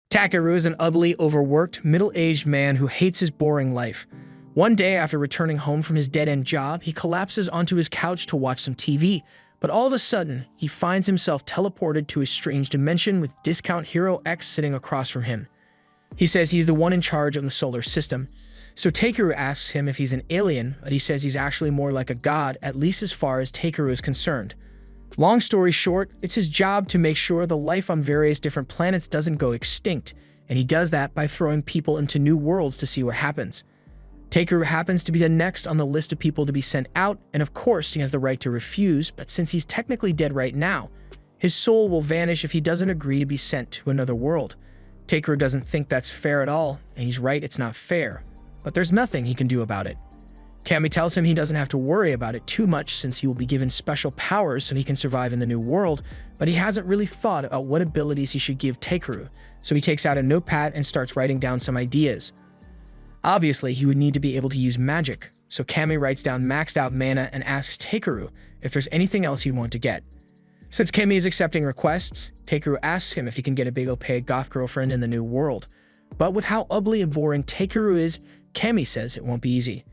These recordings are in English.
Takeru is an ugly, overworked, middle-aged man who hates his boring life. One day, after returning home from his dead-end job, he collapses onto his couch to watch some TV, but all of a sudden, he finds himself teleported to a strange dimension with Discount Hero X sitting across from him. He says he's the one in charge of the solar system, so Takeru asks him if he's an alien, but he says he's actually more like a god, at least as far as Takeru is concerned. Long story short, it's his job to make sure the life on various different planets doesn't go extinct, and he does that by throwing people into new worlds to see what happens. Takeru happens to be the next on the list of people to be sent out, and of course he has the right to refuse, but since he's technically dead right now, his soul will vanish if he doesn't agree to be sent to another world. Takeru doesn't think that's fair at all, and he's right, it's not fair, but there's nothing he can do about it. Kami tells him he doesn't have to worry about it too much since he will be given special powers so he can survive in the new world, but he hasn't really thought about what abilities he should give Takeru, so he takes out a notepad and starts writing down some ideas. Obviously, he would need to be able to use magic, so Kami writes down maxed out mana and asks Takeru if there's anything else he'd want to get. Since Kami is accepting requests, Takeru asks him if he can get a big OP goth girlfriend in the new world. But with how ugly and boring Takeru is, Kami says it won't be easy.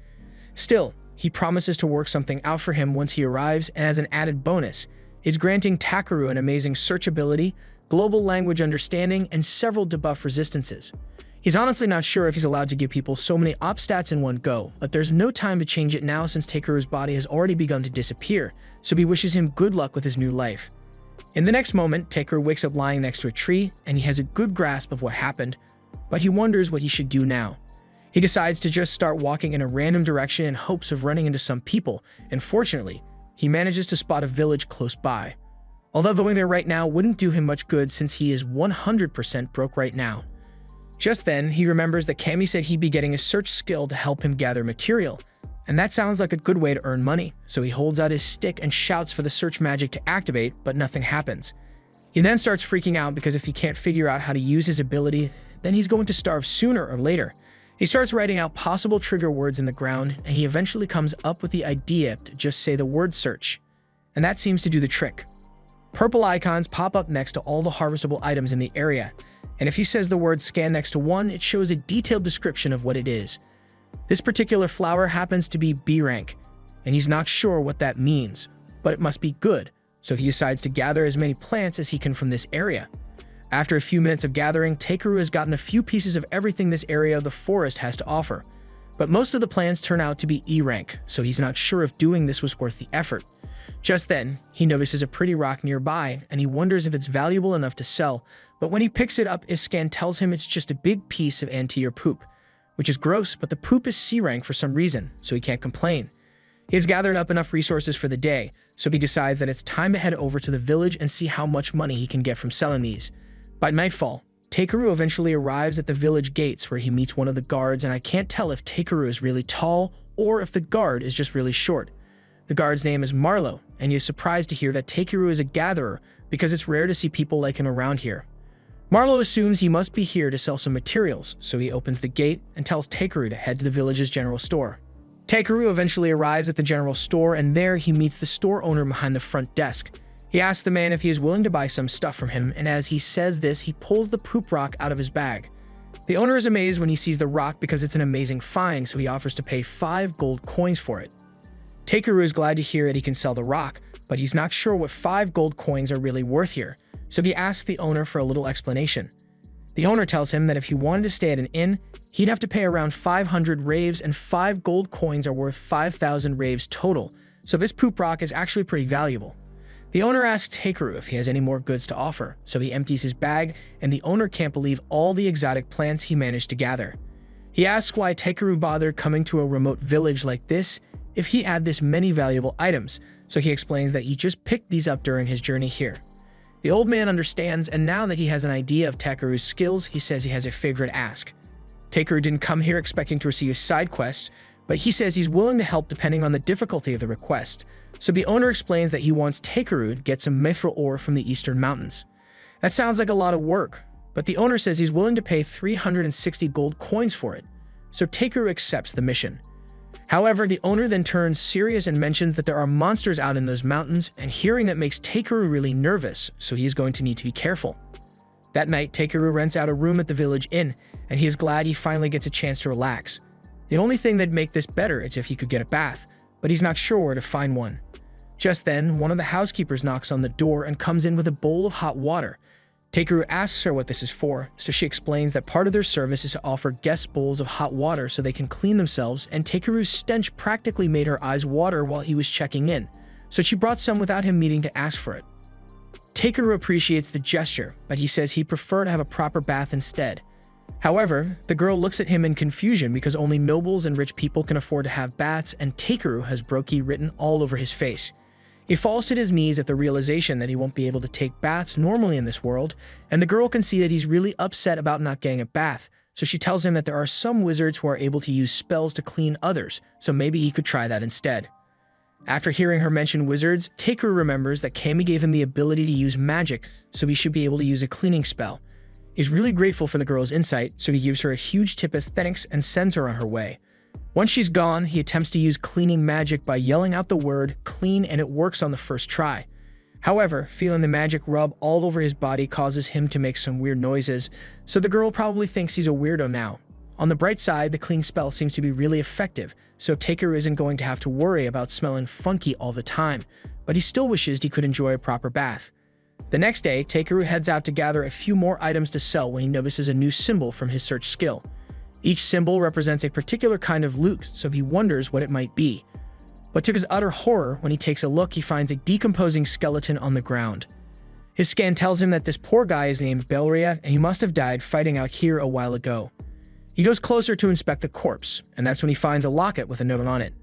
Still, he promises to work something out for him once he arrives, and as an added bonus, is granting Takeru an amazing search ability, global language understanding, and several debuff resistances. He's honestly not sure if he's allowed to give people so many op stats in one go, but there's no time to change it now since Takeru's body has already begun to disappear, so he wishes him good luck with his new life. In the next moment, Takeru wakes up lying next to a tree, and he has a good grasp of what happened, but he wonders what he should do now. He decides to just start walking in a random direction in hopes of running into some people, and fortunately, he manages to spot a village close by. Although going there right now wouldn't do him much good since he is 100% broke right now. Just then, he remembers that Kami said he'd be getting a search skill to help him gather material, and that sounds like a good way to earn money, so he holds out his stick and shouts for the search magic to activate, but nothing happens. He then starts freaking out because if he can't figure out how to use his ability, then he's going to starve sooner or later. He starts writing out possible trigger words in the ground, and he eventually comes up with the idea to just say the word search. And that seems to do the trick. Purple icons pop up next to all the harvestable items in the area, and if he says the word scan next to one, it shows a detailed description of what it is. This particular flower happens to be B rank, and he's not sure what that means, but it must be good, so he decides to gather as many plants as he can from this area. After a few minutes of gathering, Takeru has gotten a few pieces of everything this area of the forest has to offer. But most of the plants turn out to be E rank, so he's not sure if doing this was worth the effort. Just then, he notices a pretty rock nearby, and he wonders if it's valuable enough to sell, but when he picks it up, his scan tells him it's just a big piece of anterior poop, which is gross, but the poop is C rank for some reason, so he can't complain. He has gathered up enough resources for the day, so he decides that it's time to head over to the village and see how much money he can get from selling these. By nightfall, Takeru eventually arrives at the village gates where he meets one of the guards, and I can't tell if Takeru is really tall or if the guard is just really short. The guard's name is Marlowe, and he is surprised to hear that Takeru is a gatherer because it's rare to see people like him around here. Marlowe assumes he must be here to sell some materials, so he opens the gate and tells Takeru to head to the village's general store. Takeru eventually arrives at the general store, and there he meets the store owner behind the front desk. He asks the man if he is willing to buy some stuff from him, and as he says this, he pulls the poop rock out of his bag. The owner is amazed when he sees the rock because it's an amazing find, so he offers to pay 5 gold coins for it. Takeru is glad to hear that he can sell the rock, but he's not sure what 5 gold coins are really worth here, so he asks the owner for a little explanation. The owner tells him that if he wanted to stay at an inn, he'd have to pay around 500 raves, and 5 gold coins are worth 5,000 raves total, so this poop rock is actually pretty valuable. The owner asks Takeru if he has any more goods to offer, so he empties his bag, and the owner can't believe all the exotic plants he managed to gather. He asks why Takeru bothered coming to a remote village like this if he had this many valuable items, so he explains that he just picked these up during his journey here. The old man understands, and now that he has an idea of Takeru's skills, he says he has a favorite ask. Takeru didn't come here expecting to receive a side quest, but he says he's willing to help depending on the difficulty of the request. So the owner explains that he wants Takeru to get some mithril ore from the eastern mountains. That sounds like a lot of work, but the owner says he's willing to pay 360 gold coins for it, so Takeru accepts the mission. However, the owner then turns serious and mentions that there are monsters out in those mountains, and hearing that makes Takeru really nervous, so he is going to need to be careful. That night, Takeru rents out a room at the village inn, and he is glad he finally gets a chance to relax. The only thing that'd make this better is if he could get a bath, but he's not sure where to find one. Just then, one of the housekeepers knocks on the door and comes in with a bowl of hot water. Takeru asks her what this is for, so she explains that part of their service is to offer guests bowls of hot water so they can clean themselves, and Takeru's stench practically made her eyes water while he was checking in, so she brought some without him needing to ask for it. Takeru appreciates the gesture, but he says he'd prefer to have a proper bath instead. However, the girl looks at him in confusion because only nobles and rich people can afford to have baths, and Takeru has "Brokey" written all over his face. He falls to his knees at the realization that he won't be able to take baths normally in this world, and the girl can see that he's really upset about not getting a bath, so she tells him that there are some wizards who are able to use spells to clean others, so maybe he could try that instead. After hearing her mention wizards, Takeru remembers that Kami gave him the ability to use magic, so he should be able to use a cleaning spell. He's really grateful for the girl's insight, so he gives her a huge tip as thanks and sends her on her way. Once she's gone, he attempts to use cleaning magic by yelling out the word "clean," and it works on the first try. However, feeling the magic rub all over his body causes him to make some weird noises, so the girl probably thinks he's a weirdo now. On the bright side, the clean spell seems to be really effective, so Takeru isn't going to have to worry about smelling funky all the time, but he still wishes he could enjoy a proper bath. The next day, Takeru heads out to gather a few more items to sell when he notices a new symbol from his search skill. Each symbol represents a particular kind of loot, so he wonders what it might be. But to his utter horror, when he takes a look, he finds a decomposing skeleton on the ground. His scan tells him that this poor guy is named Belria, and he must have died fighting out here a while ago. He goes closer to inspect the corpse, and that's when he finds a locket with a note on it.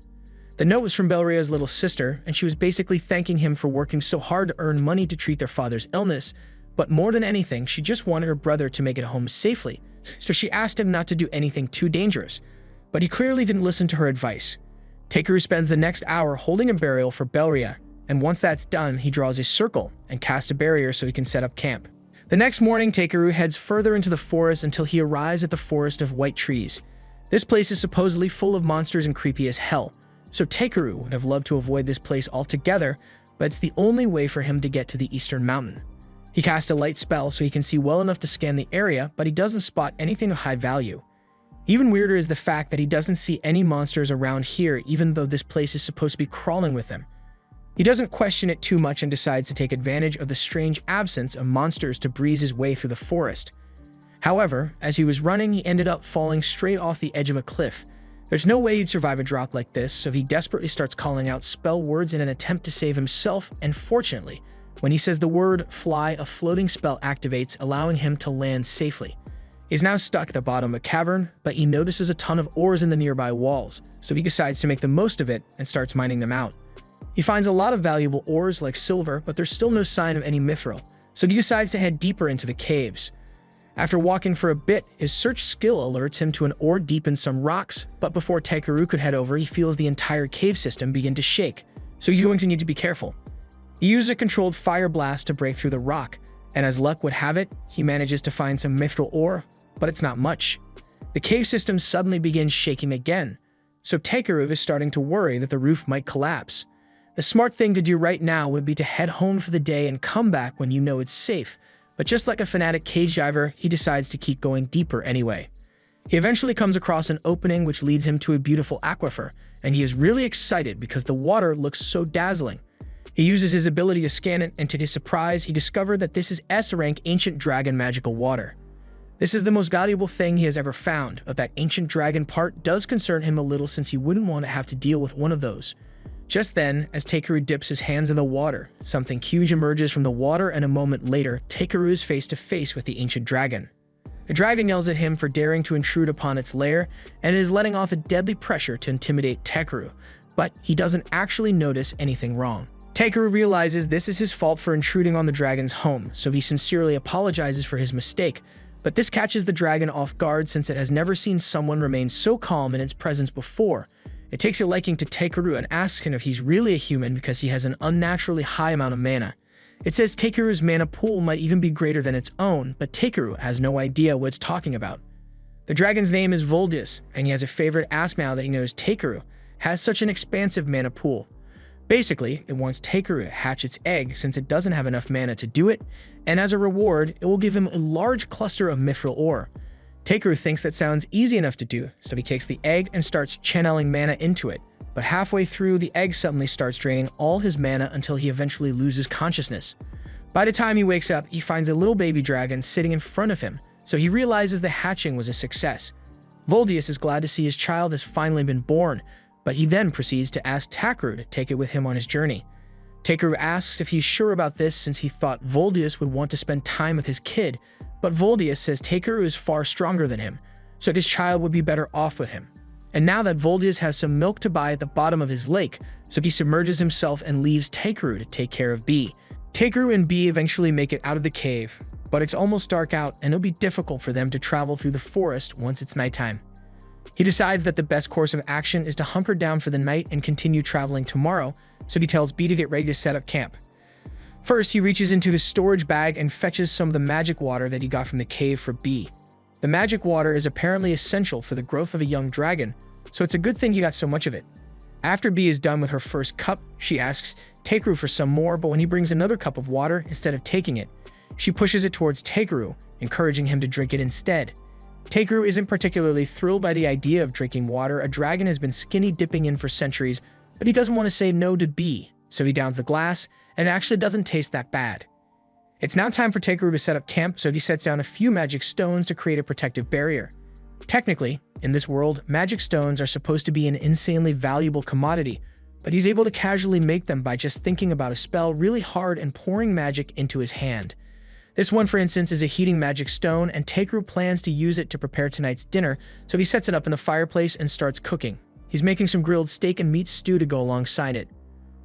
The note was from Belria's little sister, and she was basically thanking him for working so hard to earn money to treat their father's illness, but more than anything, she just wanted her brother to make it home safely. So she asked him not to do anything too dangerous, but he clearly didn't listen to her advice. Takeru spends the next hour holding a burial for Belria, and once that's done, he draws a circle and casts a barrier so he can set up camp. The next morning, Takeru heads further into the forest until he arrives at the Forest of White Trees. This place is supposedly full of monsters and creepy as hell, so Takeru would have loved to avoid this place altogether, but it's the only way for him to get to the Eastern Mountain. He casts a light spell so he can see well enough to scan the area, but he doesn't spot anything of high value. Even weirder is the fact that he doesn't see any monsters around here, even though this place is supposed to be crawling with them. He doesn't question it too much and decides to take advantage of the strange absence of monsters to breeze his way through the forest. However, as he was running, he ended up falling straight off the edge of a cliff. There's no way he'd survive a drop like this, so he desperately starts calling out spell words in an attempt to save himself, and fortunately, when he says the word "fly," a floating spell activates, allowing him to land safely. He's now stuck at the bottom of a cavern, but he notices a ton of ores in the nearby walls, so he decides to make the most of it and starts mining them out. He finds a lot of valuable ores like silver, but there's still no sign of any mithril, so he decides to head deeper into the caves. After walking for a bit, his search skill alerts him to an ore deep in some rocks, but before Takeru could head over, he feels the entire cave system begin to shake, so he's going to need to be careful. He uses a controlled fire blast to break through the rock, and as luck would have it, he manages to find some mithril ore, but it's not much. The cave system suddenly begins shaking again, so Takeru is starting to worry that the roof might collapse. The smart thing to do right now would be to head home for the day and come back when you know it's safe, but just like a fanatic cage diver, he decides to keep going deeper anyway. He eventually comes across an opening which leads him to a beautiful aquifer, and he is really excited because the water looks so dazzling. He uses his ability to scan it, and to his surprise, he discovered that this is S-rank ancient dragon magical water. This is the most valuable thing he has ever found, but that ancient dragon part does concern him a little since he wouldn't want to have to deal with one of those. Just then, as Takeru dips his hands in the water, something huge emerges from the water, and a moment later, Takeru is face to face with the ancient dragon. The dragon yells at him for daring to intrude upon its lair, and it is letting off a deadly pressure to intimidate Takeru, but he doesn't actually notice anything wrong. Takeru realizes this is his fault for intruding on the dragon's home, so he sincerely apologizes for his mistake, but this catches the dragon off guard since it has never seen someone remain so calm in its presence before. It takes a liking to Takeru and asks him if he's really a human because he has an unnaturally high amount of mana. It says Takeru's mana pool might even be greater than its own, but Takeru has no idea what it's talking about. The dragon's name is Voldius, and he has a favorite ask now that he knows Takeru has such an expansive mana pool. Basically, it wants Takeru to hatch its egg since it doesn't have enough mana to do it, and as a reward, it will give him a large cluster of mithril ore. Takeru thinks that sounds easy enough to do, so he takes the egg and starts channeling mana into it. But halfway through, the egg suddenly starts draining all his mana until he eventually loses consciousness. By the time he wakes up, he finds a little baby dragon sitting in front of him, so he realizes the hatching was a success. Voldius is glad to see his child has finally been born, but he then proceeds to ask Takeru to take it with him on his journey. Takeru asks if he's sure about this since he thought Voldius would want to spend time with his kid, but Voldius says Takeru is far stronger than him, so his child would be better off with him. And now that Voldius has some milk to buy at the bottom of his lake, so he submerges himself and leaves Takeru to take care of Bee. Takeru and Bee eventually make it out of the cave, but it's almost dark out and it'll be difficult for them to travel through the forest once it's nighttime. He decides that the best course of action is to hunker down for the night and continue traveling tomorrow, so he tells Bee to get ready to set up camp. First, he reaches into his storage bag and fetches some of the magic water that he got from the cave for Bee. The magic water is apparently essential for the growth of a young dragon, so it's a good thing he got so much of it. After Bee is done with her first cup, she asks Takeru for some more, but when he brings another cup of water, instead of taking it, she pushes it towards Takeru, encouraging him to drink it instead. Takeru isn't particularly thrilled by the idea of drinking water a dragon has been skinny dipping in for centuries, but he doesn't want to say no to Bee, so he downs the glass, and it actually doesn't taste that bad. It's now time for Takeru to set up camp, so he sets down a few magic stones to create a protective barrier. Technically, in this world, magic stones are supposed to be an insanely valuable commodity, but he's able to casually make them by just thinking about a spell really hard and pouring magic into his hand. This one, for instance, is a heating magic stone, and Takeru plans to use it to prepare tonight's dinner, so he sets it up in the fireplace and starts cooking. He's making some grilled steak and meat stew to go alongside it.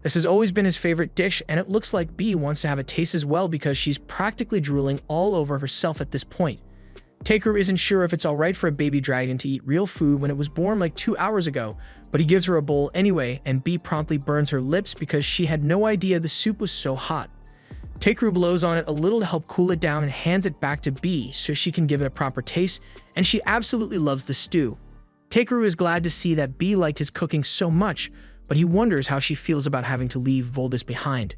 This has always been his favorite dish, and it looks like Bee wants to have a taste as well because she's practically drooling all over herself at this point. Takeru isn't sure if it's alright for a baby dragon to eat real food when it was born like 2 hours ago, but he gives her a bowl anyway, and Bee promptly burns her lips because she had no idea the soup was so hot. Takeru blows on it a little to help cool it down and hands it back to Bee so she can give it a proper taste, and she absolutely loves the stew. Takeru is glad to see that Bee liked his cooking so much, but he wonders how she feels about having to leave Voldius behind.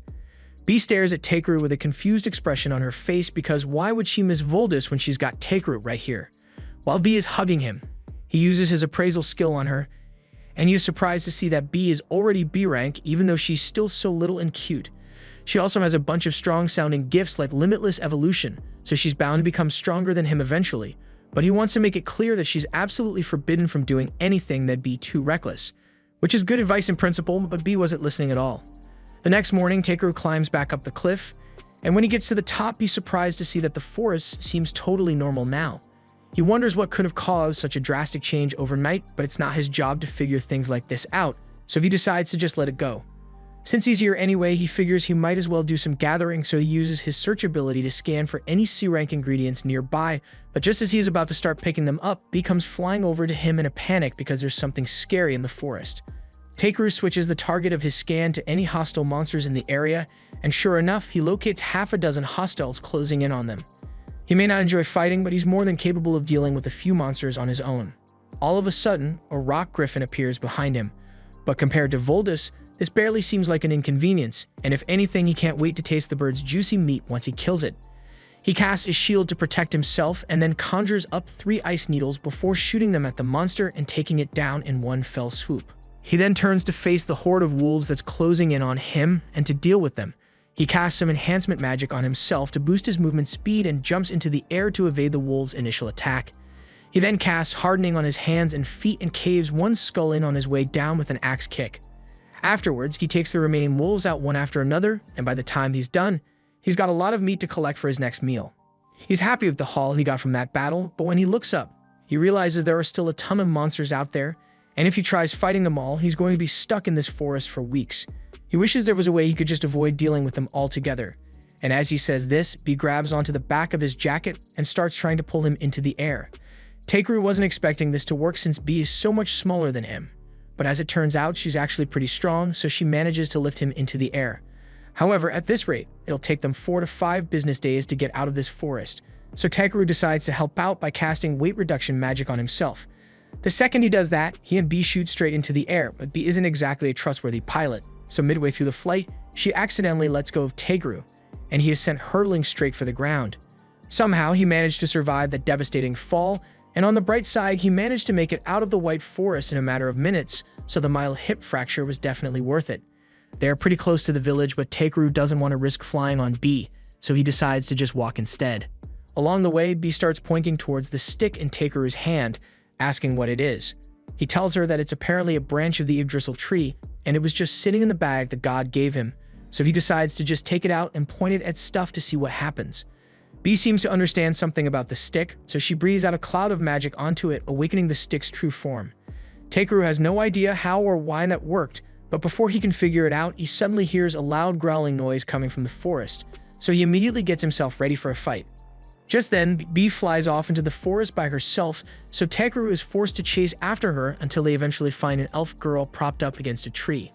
Bee stares at Takeru with a confused expression on her face because why would she miss Voldius when she's got Takeru right here? While Bee is hugging him, he uses his appraisal skill on her, and he is surprised to see that Bee is already B rank even though she's still so little and cute. She also has a bunch of strong-sounding gifts like Limitless evolution, so she's bound to become stronger than him eventually, but he wants to make it clear that she's absolutely forbidden from doing anything that'd be too reckless. Which is good advice in principle, but Bee wasn't listening at all. The next morning, Takeru climbs back up the cliff, and when he gets to the top, he's surprised to see that the forest seems totally normal now. He wonders what could have caused such a drastic change overnight, but it's not his job to figure things like this out, so he decides to just let it go. Since he's here anyway, he figures he might as well do some gathering, so he uses his search ability to scan for any C-rank ingredients nearby, but just as he's about to start picking them up, Bee comes flying over to him in a panic because there's something scary in the forest. Takeru switches the target of his scan to any hostile monsters in the area, and sure enough, he locates half a dozen hostiles closing in on them. He may not enjoy fighting, but he's more than capable of dealing with a few monsters on his own. All of a sudden, a rock griffin appears behind him, but compared to Voldius, this barely seems like an inconvenience, and if anything, he can't wait to taste the bird's juicy meat once he kills it. He casts his shield to protect himself and then conjures up 3 ice needles before shooting them at the monster and taking it down in one fell swoop. He then turns to face the horde of wolves that's closing in on him and to deal with them. He casts some enhancement magic on himself to boost his movement speed and jumps into the air to evade the wolves' initial attack. He then casts hardening on his hands and feet and caves one skull in on his way down with an axe kick. Afterwards, he takes the remaining wolves out one after another, and by the time he's done, he's got a lot of meat to collect for his next meal. He's happy with the haul he got from that battle, but when he looks up, he realizes there are still a ton of monsters out there, and if he tries fighting them all, he's going to be stuck in this forest for weeks. He wishes there was a way he could just avoid dealing with them altogether. And as he says this, Bee grabs onto the back of his jacket and starts trying to pull him into the air. Takeru wasn't expecting this to work since Bee is so much smaller than him. But as it turns out, she's actually pretty strong, so she manages to lift him into the air. However, at this rate, it'll take them 4 to 5 business days to get out of this forest. So Takeru decides to help out by casting weight reduction magic on himself. The second he does that, he and Bee shoot straight into the air, but Bee isn't exactly a trustworthy pilot. So midway through the flight, she accidentally lets go of Tegru, and he is sent hurtling straight for the ground. Somehow, he managed to survive that devastating fall, and on the bright side, he managed to make it out of the white forest in a matter of minutes, so the mild hip fracture was definitely worth it. They are pretty close to the village, but Tegru doesn't want to risk flying on B, so he decides to just walk instead. Along the way, B starts pointing towards the stick in Tegru's hand, asking what it is. He tells her that it's apparently a branch of the Yggdrasil tree, and it was just sitting in the bag that God gave him, so he decides to just take it out and point it at stuff to see what happens. B seems to understand something about the stick, so she breathes out a cloud of magic onto it, awakening the stick's true form. Tegru has no idea how or why that worked, but before he can figure it out, he suddenly hears a loud growling noise coming from the forest, so he immediately gets himself ready for a fight. Just then, B flies off into the forest by herself, so Tegru is forced to chase after her until they eventually find an elf girl propped up against a tree.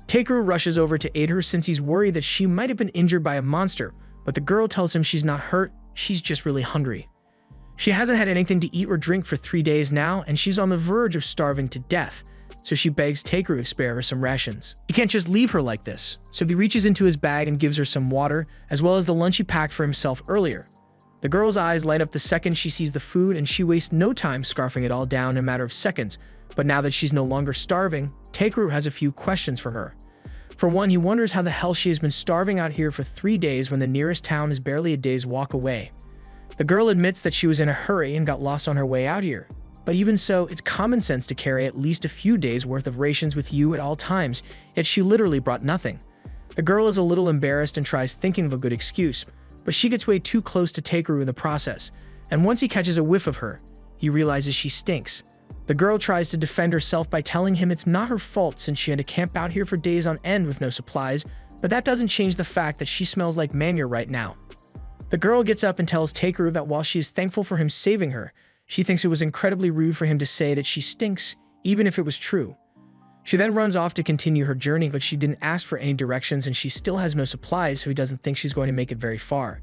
Tegru rushes over to aid her since he's worried that she might have been injured by a monster, but the girl tells him she's not hurt, she's just really hungry. She hasn't had anything to eat or drink for 3 days now, and she's on the verge of starving to death, so she begs Tegru to spare her some rations. He can't just leave her like this, so he reaches into his bag and gives her some water, as well as the lunch he packed for himself earlier. The girl's eyes light up the second she sees the food, and she wastes no time scarfing it all down in a matter of seconds. But now that she's no longer starving, Tegru has a few questions for her. For one, he wonders how the hell she has been starving out here for 3 days when the nearest town is barely a day's walk away. The girl admits that she was in a hurry and got lost on her way out here. But even so, it's common sense to carry at least a few days' worth of rations with you at all times, yet she literally brought nothing. The girl is a little embarrassed and tries thinking of a good excuse, but she gets way too close to Tegru in the process, and once he catches a whiff of her, he realizes she stinks. The girl tries to defend herself by telling him it's not her fault since she had to camp out here for days on end with no supplies, but that doesn't change the fact that she smells like manure right now. The girl gets up and tells Tegru that while she is thankful for him saving her, she thinks it was incredibly rude for him to say that she stinks, even if it was true. She then runs off to continue her journey, but she didn't ask for any directions and she still has no supplies, so he doesn't think she's going to make it very far.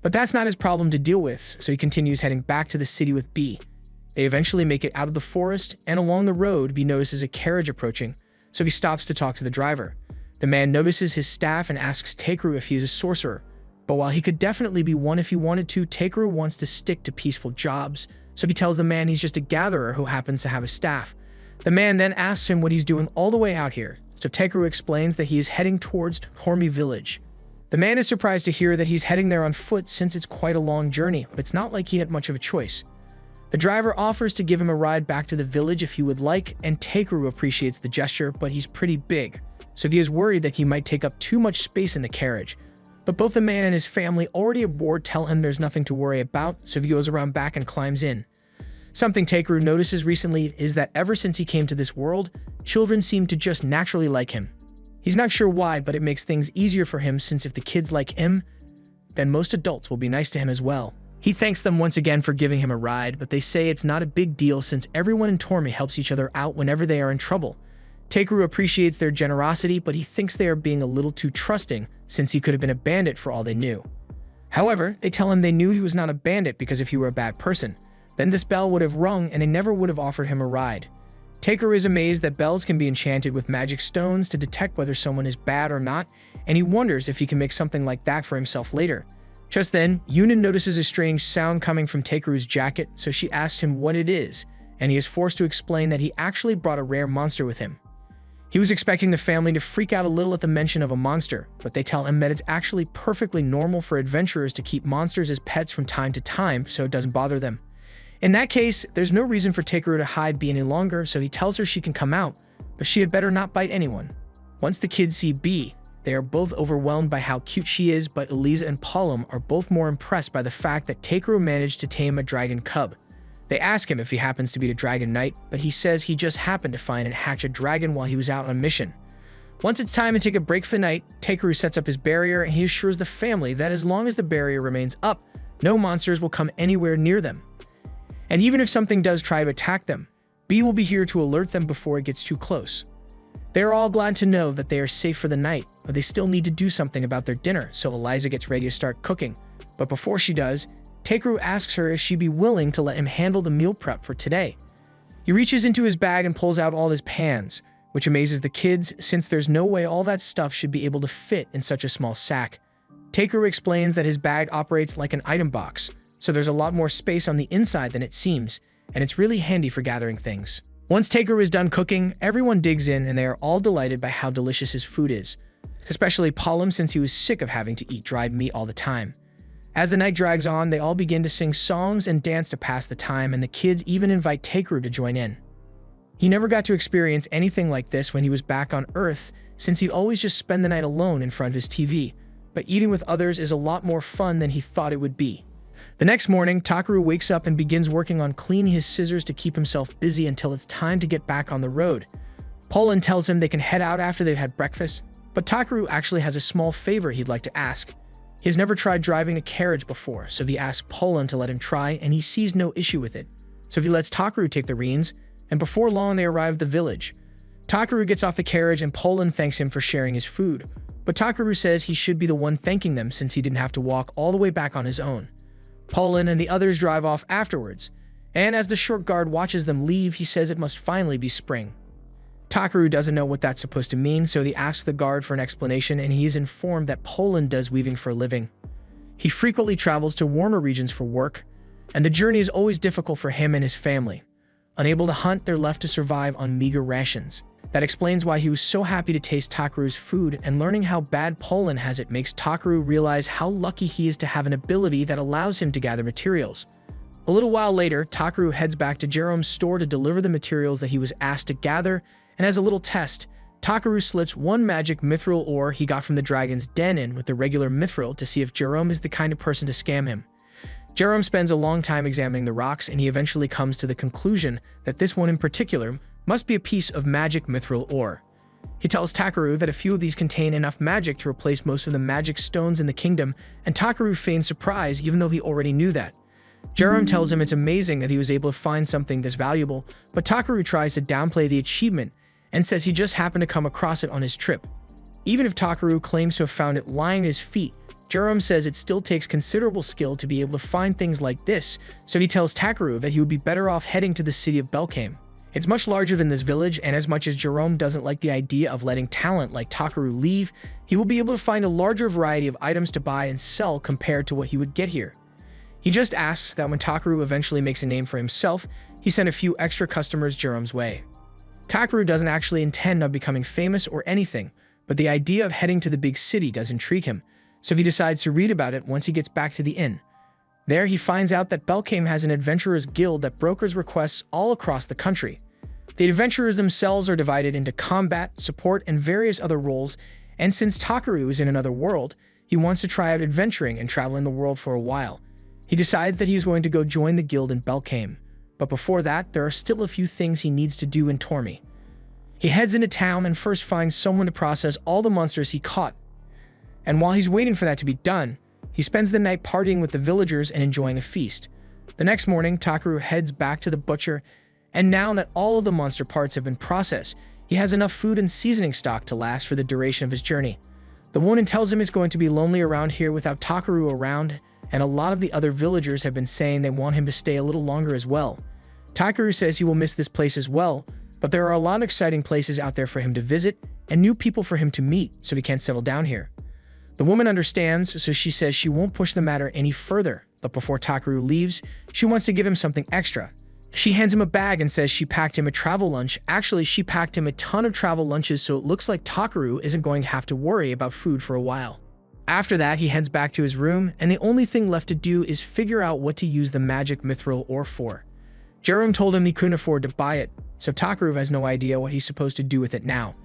But that's not his problem to deal with, so he continues heading back to the city with B. They eventually make it out of the forest, and along the road, B notices a carriage approaching, so he stops to talk to the driver. The man notices his staff and asks Tegru if he is a sorcerer, but while he could definitely be one if he wanted to, Tegru wants to stick to peaceful jobs, so he tells the man he's just a gatherer who happens to have a staff. The man then asks him what he's doing all the way out here, so Tegru explains that he is heading towards Hormi village. The man is surprised to hear that he's heading there on foot since it's quite a long journey, but it's not like he had much of a choice. The driver offers to give him a ride back to the village if he would like, and Tegru appreciates the gesture, but he's pretty big, so he is worried that he might take up too much space in the carriage. But both the man and his family already aboard tell him there's nothing to worry about, so he goes around back and climbs in. Something Tegru notices recently is that ever since he came to this world, children seem to just naturally like him. He's not sure why, but it makes things easier for him since if the kids like him, then most adults will be nice to him as well. He thanks them once again for giving him a ride, but they say it's not a big deal since everyone in Tormi helps each other out whenever they are in trouble. Tegru appreciates their generosity, but he thinks they are being a little too trusting since he could have been a bandit for all they knew. However, they tell him they knew he was not a bandit because if he were a bad person, then this bell would have rung and they never would have offered him a ride. Tegru is amazed that bells can be enchanted with magic stones to detect whether someone is bad or not, and he wonders if he can make something like that for himself later. Just then, Yunin notices a strange sound coming from Tegru's jacket, so she asks him what it is, and he is forced to explain that he actually brought a rare monster with him. He was expecting the family to freak out a little at the mention of a monster, but they tell him that it's actually perfectly normal for adventurers to keep monsters as pets from time to time, so it doesn't bother them. In that case, there's no reason for Tegru to hide B any longer, so he tells her she can come out, but she had better not bite anyone. Once the kids see B, they are both overwhelmed by how cute she is, but Eliza and Palom are both more impressed by the fact that Tegru managed to tame a dragon cub. They ask him if he happens to be the Dragon Knight, but he says he just happened to find and hatch a dragon while he was out on a mission. Once it's time to take a break for the night, Tegru sets up his barrier and he assures the family that as long as the barrier remains up, no monsters will come anywhere near them. And even if something does try to attack them, B will be here to alert them before it gets too close. They are all glad to know that they are safe for the night, but they still need to do something about their dinner, so Eliza gets ready to start cooking. But before she does, Tegru asks her if she'd be willing to let him handle the meal prep for today. He reaches into his bag and pulls out all his pans, which amazes the kids since there's no way all that stuff should be able to fit in such a small sack. Takeru explains that his bag operates like an item box, so there's a lot more space on the inside than it seems, and it's really handy for gathering things. Once Takeru is done cooking, everyone digs in and they are all delighted by how delicious his food is, especially Paulum since he was sick of having to eat dried meat all the time. As the night drags on, they all begin to sing songs and dance to pass the time, and the kids even invite Takeru to join in. He never got to experience anything like this when he was back on Earth, since he'd always just spend the night alone in front of his TV, but eating with others is a lot more fun than he thought it would be. The next morning, Takeru wakes up and begins working on cleaning his scissors to keep himself busy until it's time to get back on the road. Poland tells him they can head out after they've had breakfast, but Takeru actually has a small favor he'd like to ask. He has never tried driving a carriage before, so he asks Poland to let him try, and he sees no issue with it. So he lets Takeru take the reins, and before long they arrive at the village. Takeru gets off the carriage and Poland thanks him for sharing his food, but Takeru says he should be the one thanking them since he didn't have to walk all the way back on his own. Poland and the others drive off afterwards, and as the short guard watches them leave, he says it must finally be spring. Takeru doesn't know what that's supposed to mean, so he asks the guard for an explanation, and he is informed that Poland does weaving for a living. He frequently travels to warmer regions for work, and the journey is always difficult for him and his family. Unable to hunt, they're left to survive on meager rations. That explains why he was so happy to taste Takeru's food, and learning how bad Poland has it makes Takeru realize how lucky he is to have an ability that allows him to gather materials. A little while later, Takeru heads back to Jerome's store to deliver the materials that he was asked to gather, and as a little test, Takeru slips one magic mithril ore he got from the dragon's den in with the regular mithril to see if Jerome is the kind of person to scam him. Jerome spends a long time examining the rocks, and he eventually comes to the conclusion that this one in particular must be a piece of magic mithril ore. He tells Takeru that a few of these contain enough magic to replace most of the magic stones in the kingdom, and Takeru feigns surprise even though he already knew that. Jerome tells him it's amazing that he was able to find something this valuable, but Takeru tries to downplay the achievement and says he just happened to come across it on his trip. Even if Takeru claims to have found it lying at his feet, Jerome says it still takes considerable skill to be able to find things like this, so he tells Takeru that he would be better off heading to the city of Belkame. It's much larger than this village, and as much as Jerome doesn't like the idea of letting talent like Takeru leave, he will be able to find a larger variety of items to buy and sell compared to what he would get here. He just asks that when Takeru eventually makes a name for himself, he send a few extra customers Jerome's way. Takeru doesn't actually intend on becoming famous or anything, but the idea of heading to the big city does intrigue him, so he decides to read about it once he gets back to the inn. There, he finds out that Belkame has an adventurers guild that brokers requests all across the country. The adventurers themselves are divided into combat, support, and various other roles, and since Takeru is in another world, he wants to try out adventuring and traveling the world for a while. He decides that he is going to go join the guild in Belkame, but before that, there are still a few things he needs to do in Tormy. He heads into town and first finds someone to process all the monsters he caught. And while he's waiting for that to be done, he spends the night partying with the villagers and enjoying a feast. The next morning, Takeru heads back to the butcher, and now that all of the monster parts have been processed, he has enough food and seasoning stock to last for the duration of his journey. The woman tells him it's going to be lonely around here without Takeru around, and a lot of the other villagers have been saying they want him to stay a little longer as well. Takeru says he will miss this place as well, but there are a lot of exciting places out there for him to visit and new people for him to meet, so he can't settle down here. The woman understands, so she says she won't push the matter any further, but before Takeru leaves, she wants to give him something extra. She hands him a bag and says she packed him a travel lunch. Actually, she packed him a ton of travel lunches, so it looks like Takeru isn't going to have to worry about food for a while. After that, he heads back to his room, and the only thing left to do is figure out what to use the magic mithril ore for. Jerome told him he couldn't afford to buy it, so Takeru has no idea what he's supposed to do with it now.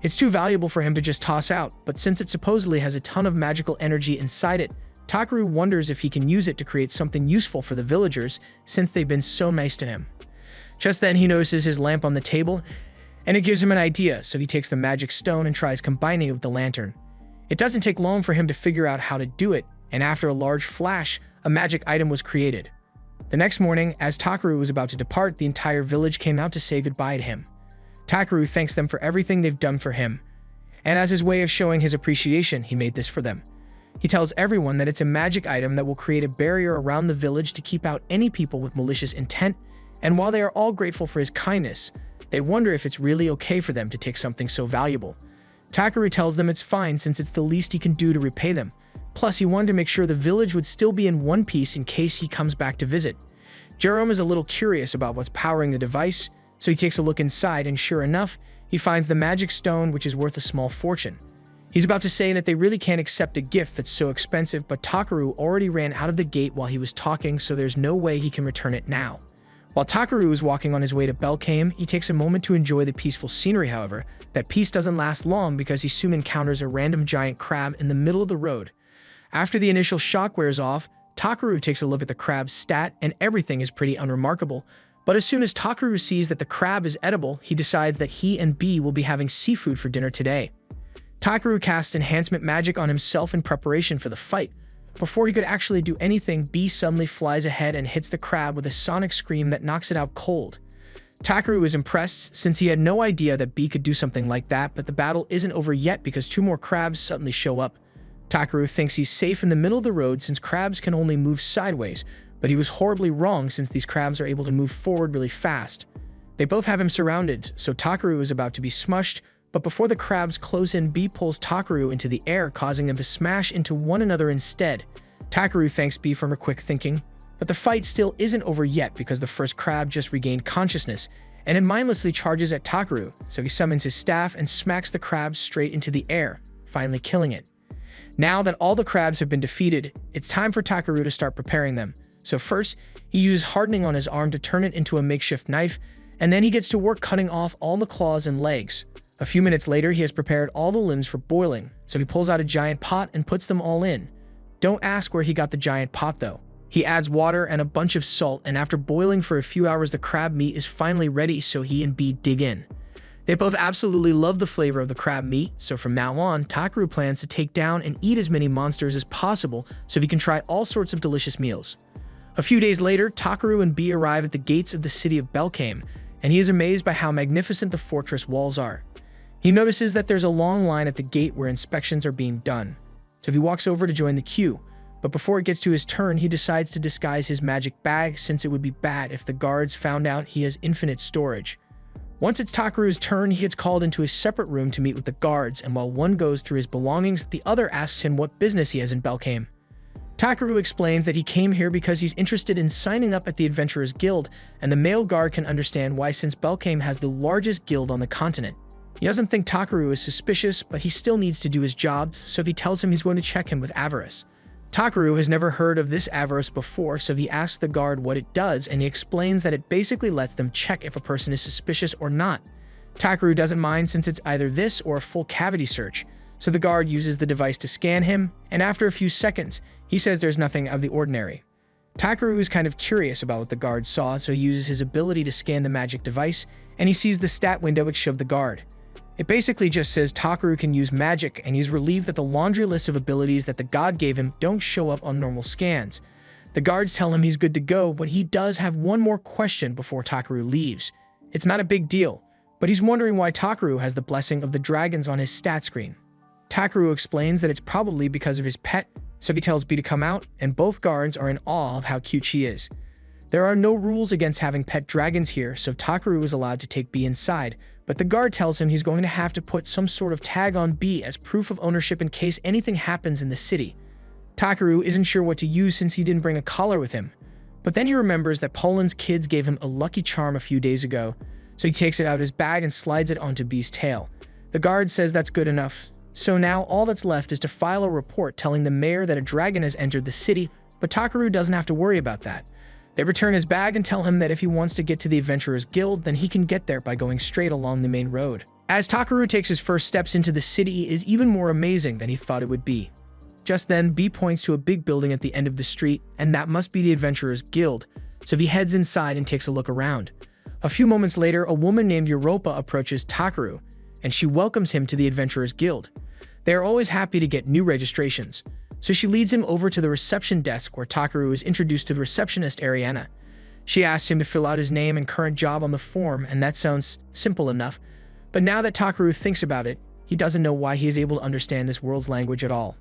It's too valuable for him to just toss out, but since it supposedly has a ton of magical energy inside it, Takeru wonders if he can use it to create something useful for the villagers since they've been so nice to him. Just then he notices his lamp on the table, and it gives him an idea, so he takes the magic stone and tries combining it with the lantern. It doesn't take long for him to figure out how to do it, and after a large flash, a magic item was created. The next morning, as Takeru was about to depart, the entire village came out to say goodbye to him. Takeru thanks them for everything they've done for him, and as his way of showing his appreciation, he made this for them. He tells everyone that it's a magic item that will create a barrier around the village to keep out any people with malicious intent, and while they are all grateful for his kindness, They wonder if it's really okay for them to take something so valuable. Takaru tells them it's fine since it's the least he can do to repay them. Plus, he wanted to make sure the village would still be in one piece in case he comes back to visit. Jerome is a little curious about what's powering the device, so he takes a look inside and sure enough, he finds the magic stone, which is worth a small fortune. He's about to say that they really can't accept a gift that's so expensive, but Takaru already ran out of the gate while he was talking, so there's no way he can return it now. While Takaru is walking on his way to Belkame, he takes a moment to enjoy the peaceful scenery. However, that peace doesn't last long because he soon encounters a random giant crab in the middle of the road. After the initial shock wears off, Takaru takes a look at the crab's stat and everything is pretty unremarkable. But as soon as Takaru sees that the crab is edible, he decides that he and B will be having seafood for dinner today. Takaru casts enhancement magic on himself in preparation for the fight. Before he could actually do anything, B suddenly flies ahead and hits the crab with a sonic scream that knocks it out cold. Takaru is impressed since he had no idea that B could do something like that, but the battle isn't over yet because two more crabs suddenly show up. Takaru thinks he's safe in the middle of the road since crabs can only move sideways, but he was horribly wrong since these crabs are able to move forward really fast. They both have him surrounded, so Takaru is about to be smushed, but before the crabs close in, B pulls Takaru into the air, causing them to smash into one another instead. Takaru thanks B for her quick thinking, but the fight still isn't over yet because the first crab just regained consciousness, and it mindlessly charges at Takaru, so he summons his staff and smacks the crab straight into the air, finally killing it. Now that all the crabs have been defeated, it's time for Takaru to start preparing them. So first, he uses hardening on his arm to turn it into a makeshift knife, and then he gets to work cutting off all the claws and legs. A few minutes later, he has prepared all the limbs for boiling, so he pulls out a giant pot and puts them all in. Don't ask where he got the giant pot though. He adds water and a bunch of salt, and after boiling for a few hours, the crab meat is finally ready, so he and B dig in. They both absolutely love the flavor of the crab meat, so from now on, Takaru plans to take down and eat as many monsters as possible so he can try all sorts of delicious meals. A few days later, Takaru and B arrive at the gates of the city of Belkame, and he is amazed by how magnificent the fortress walls are. He notices that there's a long line at the gate where inspections are being done, so he walks over to join the queue. But before it gets to his turn, he decides to disguise his magic bag since it would be bad if the guards found out he has infinite storage. Once it's Takaru's turn, he gets called into a separate room to meet with the guards, and while one goes through his belongings, the other asks him what business he has in Belkame. Takaru explains that he came here because he's interested in signing up at the Adventurers Guild, and the male guard can understand why since Belkame has the largest guild on the continent. He doesn't think Takaru is suspicious, but he still needs to do his job, so he tells him he's going to check him with avarice. Takaru has never heard of this avarice before, so he asks the guard what it does, and he explains that it basically lets them check if a person is suspicious or not. Takaru doesn't mind since it's either this or a full cavity search, so the guard uses the device to scan him, and after a few seconds, he says there's nothing out of the ordinary. Takaru is kind of curious about what the guard saw, so he uses his ability to scan the magic device, and he sees the stat window which showed the guard. It basically just says Takaru can use magic, and he's relieved that the laundry list of abilities that the god gave him don't show up on normal scans. The guards tell him he's good to go, but he does have one more question before Takaru leaves. It's not a big deal, but he's wondering why Takaru has the blessing of the dragons on his stat screen. Takaru explains that it's probably because of his pet, so he tells B to come out, and both guards are in awe of how cute she is. There are no rules against having pet dragons here, so Takaru is allowed to take B inside, but the guard tells him he's going to have to put some sort of tag on B as proof of ownership in case anything happens in the city. Takaru isn't sure what to use since he didn't bring a collar with him, but then he remembers that Poland's kids gave him a lucky charm a few days ago, so he takes it out of his bag and slides it onto B's tail. The guard says that's good enough, so now all that's left is to file a report telling the mayor that a dragon has entered the city, but Takaru doesn't have to worry about that. They return his bag and tell him that if he wants to get to the Adventurers Guild, then he can get there by going straight along the main road. As Takaru takes his first steps into the city, it is even more amazing than he thought it would be. Just then, B points to a big building at the end of the street, and that must be the Adventurers Guild, so he heads inside and takes a look around. A few moments later, a woman named Europa approaches Takaru, and she welcomes him to the Adventurers Guild. They are always happy to get new registrations, so she leads him over to the reception desk where Takaru is introduced to the receptionist Ariana. She asks him to fill out his name and current job on the form, and that sounds simple enough. But now that Takaru thinks about it, he doesn't know why he is able to understand this world's language at all.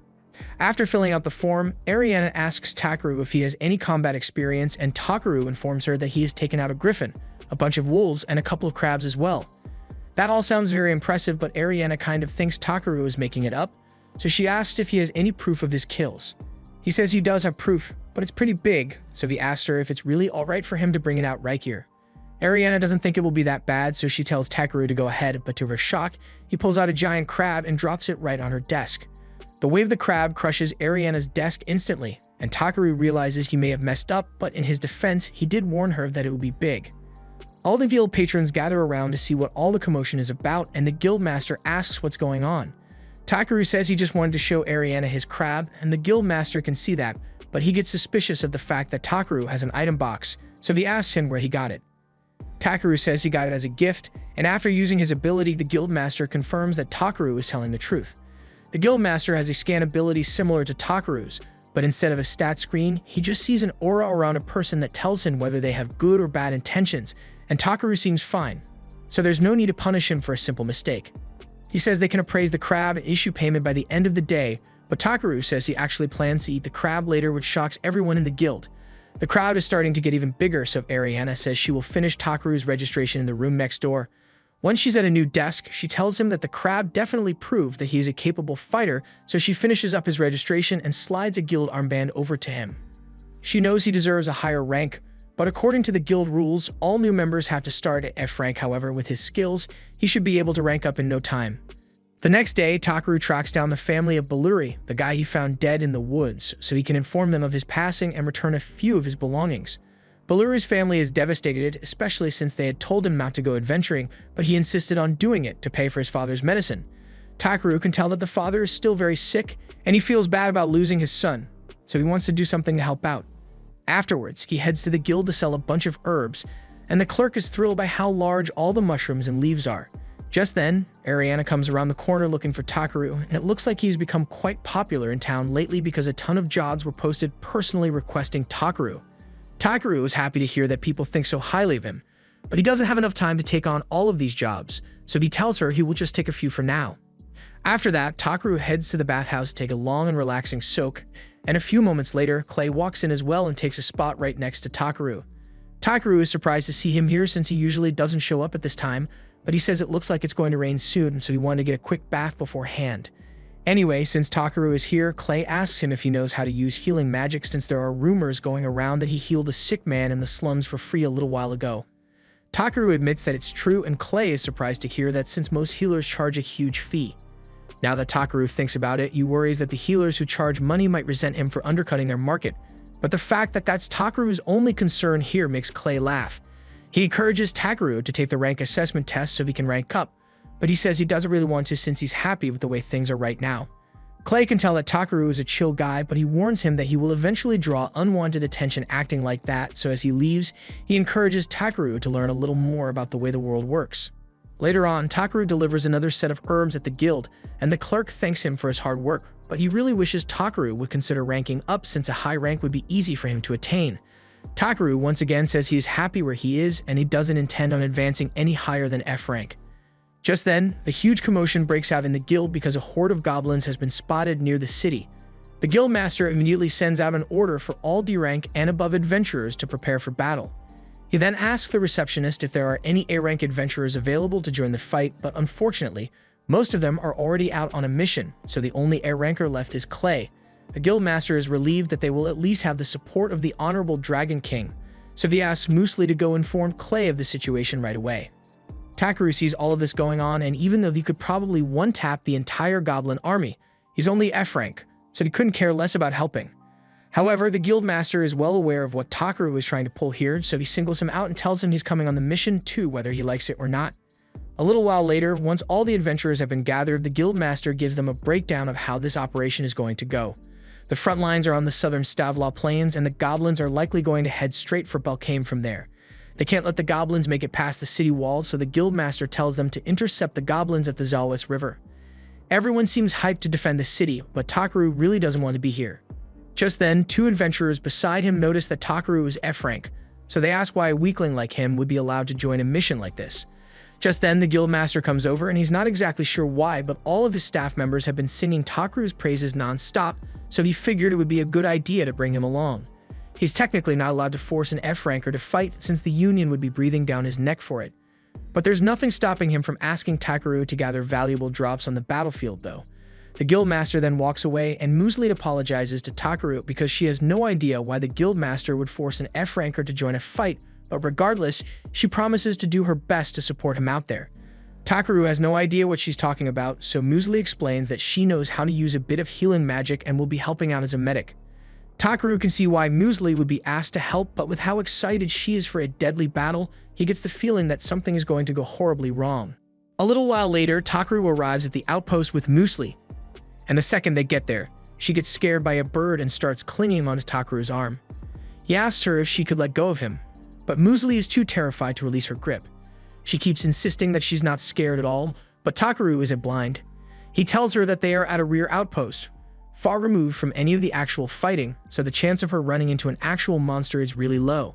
After filling out the form, Ariana asks Takaru if he has any combat experience, and Takaru informs her that he has taken out a griffin, a bunch of wolves, and a couple of crabs as well. That all sounds very impressive, but Ariana kind of thinks Takaru is making it up, so she asks if he has any proof of his kills. He says he does have proof, but it's pretty big, so he asks her if it's really alright for him to bring it out right here. Ariana doesn't think it will be that bad, so she tells Takaru to go ahead, but to her shock, he pulls out a giant crab and drops it right on her desk. The weight of the crab crushes Ariana's desk instantly, and Takaru realizes he may have messed up, but in his defense, he did warn her that it would be big. All the guild patrons gather around to see what all the commotion is about, and the guild master asks what's going on. Takaru says he just wanted to show Ariana his crab, and the guild master can see that, but he gets suspicious of the fact that Takaru has an item box, so he asks him where he got it. Takaru says he got it as a gift, and after using his ability, the guild master confirms that Takaru is telling the truth. The guild master has a scan ability similar to Takaru's, but instead of a stat screen, he just sees an aura around a person that tells him whether they have good or bad intentions, and Takaru seems fine, so there's no need to punish him for a simple mistake. He says they can appraise the crab and issue payment by the end of the day, but Takaru says he actually plans to eat the crab later, which shocks everyone in the guild. The crowd is starting to get even bigger, so Ariana says she will finish Takaru's registration in the room next door. Once she's at a new desk, she tells him that the crab definitely proved that he is a capable fighter, so she finishes up his registration and slides a guild armband over to him. She knows he deserves a higher rank, but according to the guild rules, all new members have to start at F rank. However, with his skills, he should be able to rank up in no time. The next day, Takaru tracks down the family of Balluri, the guy he found dead in the woods, so he can inform them of his passing and return a few of his belongings. Balluri's family is devastated, especially since they had told him not to go adventuring, but he insisted on doing it to pay for his father's medicine. Takaru can tell that the father is still very sick, and he feels bad about losing his son, so he wants to do something to help out. Afterwards, he heads to the guild to sell a bunch of herbs, and the clerk is thrilled by how large all the mushrooms and leaves are. Just then, Ariana comes around the corner looking for Takaru, and it looks like he's become quite popular in town lately because a ton of jobs were posted personally requesting Takaru. Takaru is happy to hear that people think so highly of him, but he doesn't have enough time to take on all of these jobs, so he tells her he will just take a few for now. After that, Takaru heads to the bathhouse to take a long and relaxing soak, and a few moments later, Clay walks in as well and takes a spot right next to Takaru. Takaru is surprised to see him here since he usually doesn't show up at this time, but he says it looks like it's going to rain soon, so he wanted to get a quick bath beforehand. Anyway, since Takaru is here, Clay asks him if he knows how to use healing magic since there are rumors going around that he healed a sick man in the slums for free a little while ago. Takaru admits that it's true, and Clay is surprised to hear that since most healers charge a huge fee. Now that Takaru thinks about it, he worries that the healers who charge money might resent him for undercutting their market, but the fact that that's Takaru's only concern here makes Clay laugh. He encourages Takaru to take the rank assessment test so he can rank up, but he says he doesn't really want to since he's happy with the way things are right now. Clay can tell that Takaru is a chill guy, but he warns him that he will eventually draw unwanted attention acting like that, so as he leaves, he encourages Takaru to learn a little more about the way the world works. Later on, Takaru delivers another set of herbs at the guild, and the clerk thanks him for his hard work, but he really wishes Takaru would consider ranking up since a high rank would be easy for him to attain. Takaru once again says he is happy where he is, and he doesn't intend on advancing any higher than F rank. Just then, the huge commotion breaks out in the guild because a horde of goblins has been spotted near the city. The guild master immediately sends out an order for all D rank and above adventurers to prepare for battle. He then asks the receptionist if there are any A rank adventurers available to join the fight, but unfortunately, most of them are already out on a mission, so the only A ranker left is Clay. The guild master is relieved that they will at least have the support of the Honorable Dragon King, so he asks Moosley to go inform Clay of the situation right away. Takaru sees all of this going on, and even though he could probably one-tap the entire goblin army, he's only F rank, so he couldn't care less about helping. However, the guild master is well aware of what Takaru is trying to pull here, so he singles him out and tells him he's coming on the mission too, whether he likes it or not. A little while later, once all the adventurers have been gathered, the guild master gives them a breakdown of how this operation is going to go. The front lines are on the southern Stavlaw Plains, and the goblins are likely going to head straight for Belkane from there. They can't let the goblins make it past the city wall, so the guildmaster tells them to intercept the goblins at the Zalwis River. Everyone seems hyped to defend the city, but Takaru really doesn't want to be here. Just then, two adventurers beside him notice that Takaru is F rank, so they ask why a weakling like him would be allowed to join a mission like this. Just then, the guildmaster comes over, and he's not exactly sure why, but all of his staff members have been singing Takaru's praises non-stop, so he figured it would be a good idea to bring him along. He's technically not allowed to force an F-ranker to fight since the Union would be breathing down his neck for it. But there's nothing stopping him from asking Takaru to gather valuable drops on the battlefield, though. The Guildmaster then walks away, and Muesli apologizes to Takaru because she has no idea why the Guildmaster would force an F-ranker to join a fight, but regardless, she promises to do her best to support him out there. Takaru has no idea what she's talking about, so Muesli explains that she knows how to use a bit of healing magic and will be helping out as a medic. Takaru can see why Muesli would be asked to help, but with how excited she is for a deadly battle, he gets the feeling that something is going to go horribly wrong. A little while later, Takaru arrives at the outpost with Muesli, and the second they get there, she gets scared by a bird and starts clinging onto Takaru's arm. He asks her if she could let go of him, but Muesli is too terrified to release her grip. She keeps insisting that she's not scared at all, but Takaru isn't blind. He tells her that they are at a rear outpost, far removed from any of the actual fighting, so the chance of her running into an actual monster is really low.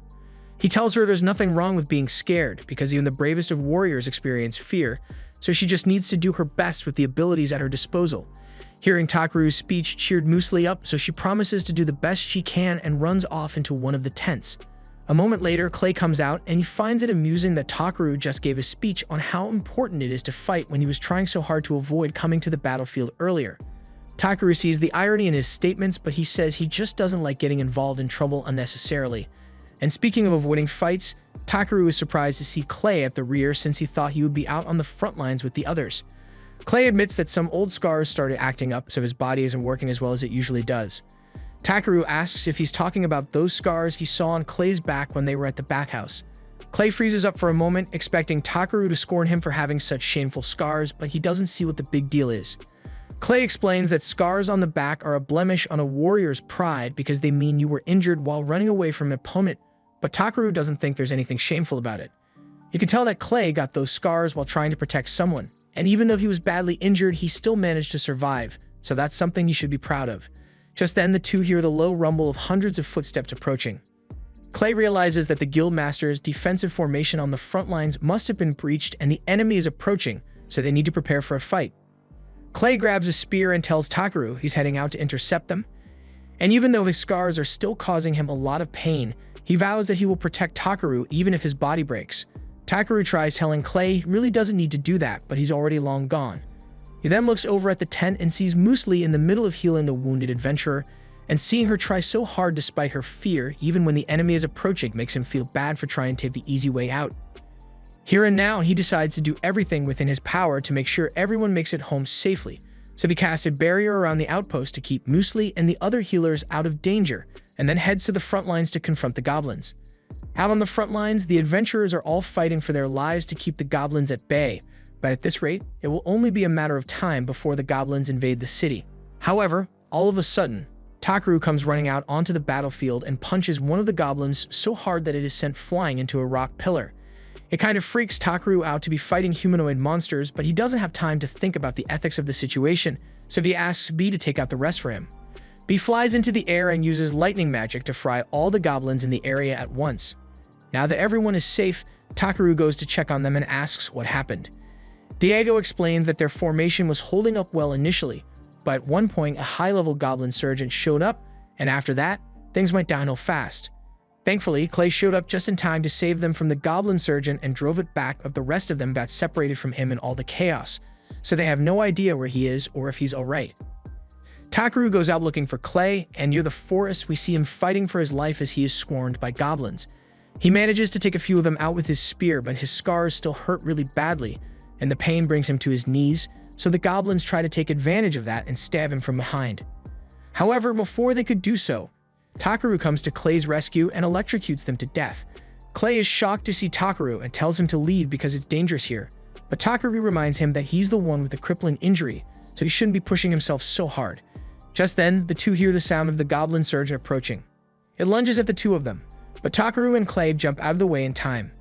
He tells her there's nothing wrong with being scared, because even the bravest of warriors experience fear, so she just needs to do her best with the abilities at her disposal. Hearing Takaru's speech cheered Muesli up, so she promises to do the best she can and runs off into one of the tents. A moment later, Clay comes out, and he finds it amusing that Takaru just gave a speech on how important it is to fight when he was trying so hard to avoid coming to the battlefield earlier. Takaru sees the irony in his statements, but he says he just doesn't like getting involved in trouble unnecessarily. And speaking of avoiding fights, Takaru is surprised to see Clay at the rear since he thought he would be out on the front lines with the others. Clay admits that some old scars started acting up, so his body isn't working as well as it usually does. Takaru asks if he's talking about those scars he saw on Clay's back when they were at the bathhouse. Clay freezes up for a moment, expecting Takaru to scorn him for having such shameful scars, but he doesn't see what the big deal is. Clay explains that scars on the back are a blemish on a warrior's pride because they mean you were injured while running away from an opponent, but Takaru doesn't think there's anything shameful about it. You can tell that Clay got those scars while trying to protect someone, and even though he was badly injured, he still managed to survive, so that's something you should be proud of. Just then, the two hear the low rumble of hundreds of footsteps approaching. Clay realizes that the Guildmaster's defensive formation on the front lines must have been breached and the enemy is approaching, so they need to prepare for a fight. Clay grabs a spear and tells Takaru he's heading out to intercept them. And even though his scars are still causing him a lot of pain, he vows that he will protect Takaru even if his body breaks. Takaru tries telling Clay he really doesn't need to do that, but he's already long gone. He then looks over at the tent and sees Muesli in the middle of healing the wounded adventurer, and seeing her try so hard despite her fear, even when the enemy is approaching, makes him feel bad for trying to take the easy way out. Here and now, he decides to do everything within his power to make sure everyone makes it home safely, so he casts a barrier around the outpost to keep Muesli and the other healers out of danger, and then heads to the front lines to confront the goblins. Out on the front lines, the adventurers are all fighting for their lives to keep the goblins at bay, but at this rate, it will only be a matter of time before the goblins invade the city. However, all of a sudden, Takaru comes running out onto the battlefield and punches one of the goblins so hard that it is sent flying into a rock pillar. It kind of freaks Takaru out to be fighting humanoid monsters, but he doesn't have time to think about the ethics of the situation, so he asks B to take out the rest for him. B flies into the air and uses lightning magic to fry all the goblins in the area at once. Now that everyone is safe, Takaru goes to check on them and asks what happened. Diego explains that their formation was holding up well initially, but at one point a high-level goblin sergeant showed up, and after that, things went downhill fast. Thankfully, Clay showed up just in time to save them from the goblin sergeant and drove it back, but the rest of them got separated from him in all the chaos, so they have no idea where he is or if he's alright. Takaru goes out looking for Clay, and near the forest we see him fighting for his life as he is swarmed by goblins. He manages to take a few of them out with his spear, but his scars still hurt really badly, and the pain brings him to his knees, so the goblins try to take advantage of that and stab him from behind. However, before they could do so, Takaru comes to Clay's rescue and electrocutes them to death. Clay is shocked to see Takaru and tells him to leave because it's dangerous here, but Takaru reminds him that he's the one with the crippling injury, so he shouldn't be pushing himself so hard. Just then, the two hear the sound of the goblin sergeant approaching. It lunges at the two of them, but Takaru and Clay jump out of the way in time.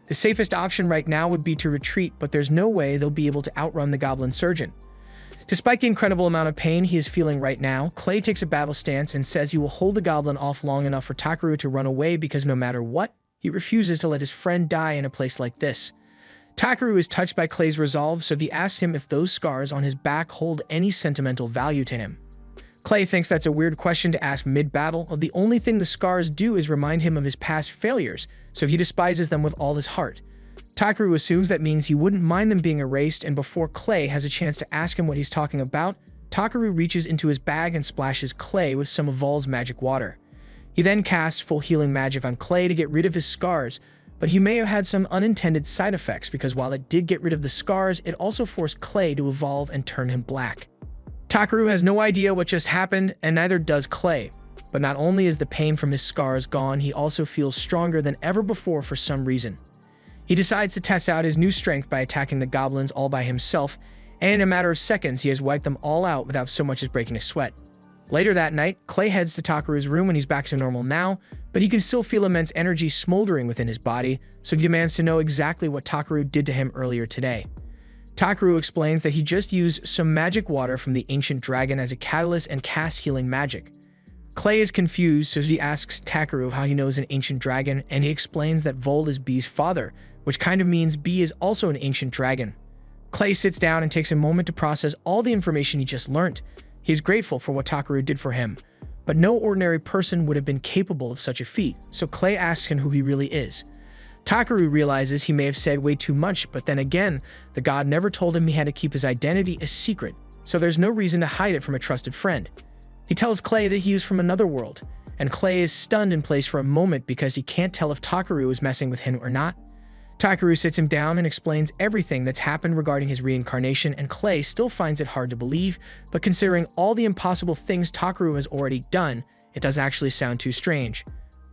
The safest option right now would be to retreat, but there's no way they'll be able to outrun the goblin sergeant. Despite the incredible amount of pain he is feeling right now, Clay takes a battle stance and says he will hold the goblin off long enough for Takaru to run away because no matter what, he refuses to let his friend die in a place like this. Takaru is touched by Clay's resolve, so he asks him if those scars on his back hold any sentimental value to him. Clay thinks that's a weird question to ask mid-battle. The only thing the scars do is remind him of his past failures, so he despises them with all his heart. Takaru assumes that means he wouldn't mind them being erased, and before Clay has a chance to ask him what he's talking about, Takaru reaches into his bag and splashes Clay with some of Vol's magic water. He then casts full healing magic on Clay to get rid of his scars, but he may have had some unintended side effects because while it did get rid of the scars, it also forced Clay to evolve and turn him black. Takaru has no idea what just happened, and neither does Clay. But not only is the pain from his scars gone, he also feels stronger than ever before for some reason. He decides to test out his new strength by attacking the goblins all by himself, and in a matter of seconds, he has wiped them all out without so much as breaking a sweat. Later that night, Clay heads to Takaru's room and he's back to normal now, but he can still feel immense energy smoldering within his body, so he demands to know exactly what Takaru did to him earlier today. Takaru explains that he just used some magic water from the ancient dragon as a catalyst and cast healing magic. Clay is confused, so he asks Takaru how he knows an ancient dragon, and he explains that Vol is B's father, which kind of means B is also an ancient dragon. Clay sits down and takes a moment to process all the information he just learned. He's grateful for what Takaru did for him, but no ordinary person would have been capable of such a feat, so Clay asks him who he really is. Takaru realizes he may have said way too much, but then again, the god never told him he had to keep his identity a secret, so there's no reason to hide it from a trusted friend. He tells Clay that he is from another world, and Clay is stunned in place for a moment because he can't tell if Takaru is messing with him or not. Takaru sits him down and explains everything that's happened regarding his reincarnation, and Clay still finds it hard to believe, but considering all the impossible things Takaru has already done, it doesn't actually sound too strange.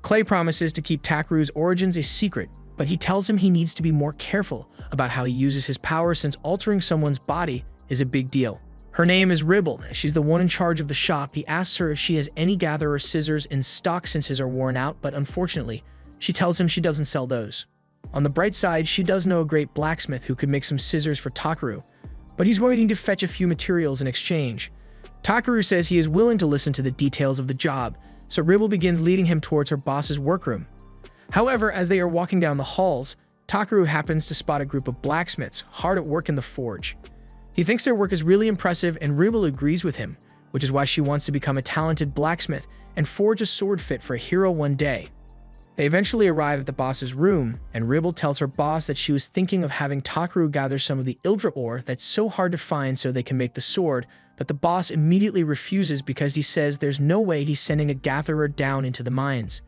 Clay promises to keep Takaru's origins a secret, but he tells him he needs to be more careful about how he uses his power since altering someone's body is a big deal. Her name is Reborn. She's the one in charge of the shop. He asks her if she has any gatherer scissors in stock since his are worn out, but unfortunately, she tells him she doesn't sell those. On the bright side, she does know a great blacksmith who could make some scissors for Takaru, but he's waiting to fetch a few materials in exchange. Takaru says he is willing to listen to the details of the job, so Ribble begins leading him towards her boss's workroom. However, as they are walking down the halls, Takaru happens to spot a group of blacksmiths hard at work in the forge. He thinks their work is really impressive, and Ribble agrees with him, which is why she wants to become a talented blacksmith and forge a sword fit for a hero one day. They eventually arrive at the boss's room, and Ribble tells her boss that she was thinking of having Takaru gather some of the Ildra ore that's so hard to find so they can make the sword, but the boss immediately refuses because he says there's no way he's sending a gatherer down into the mines.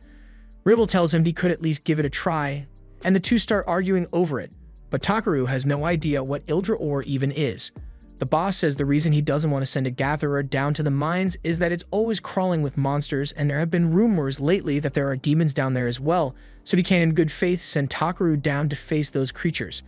Ribble tells him he could at least give it a try, and the two start arguing over it, but Takaru has no idea what Ildra ore even is. The boss says the reason he doesn't want to send a gatherer down to the mines is that it's always crawling with monsters, and there have been rumors lately that there are demons down there as well, so he can in good faith send Takaru down to face those creatures.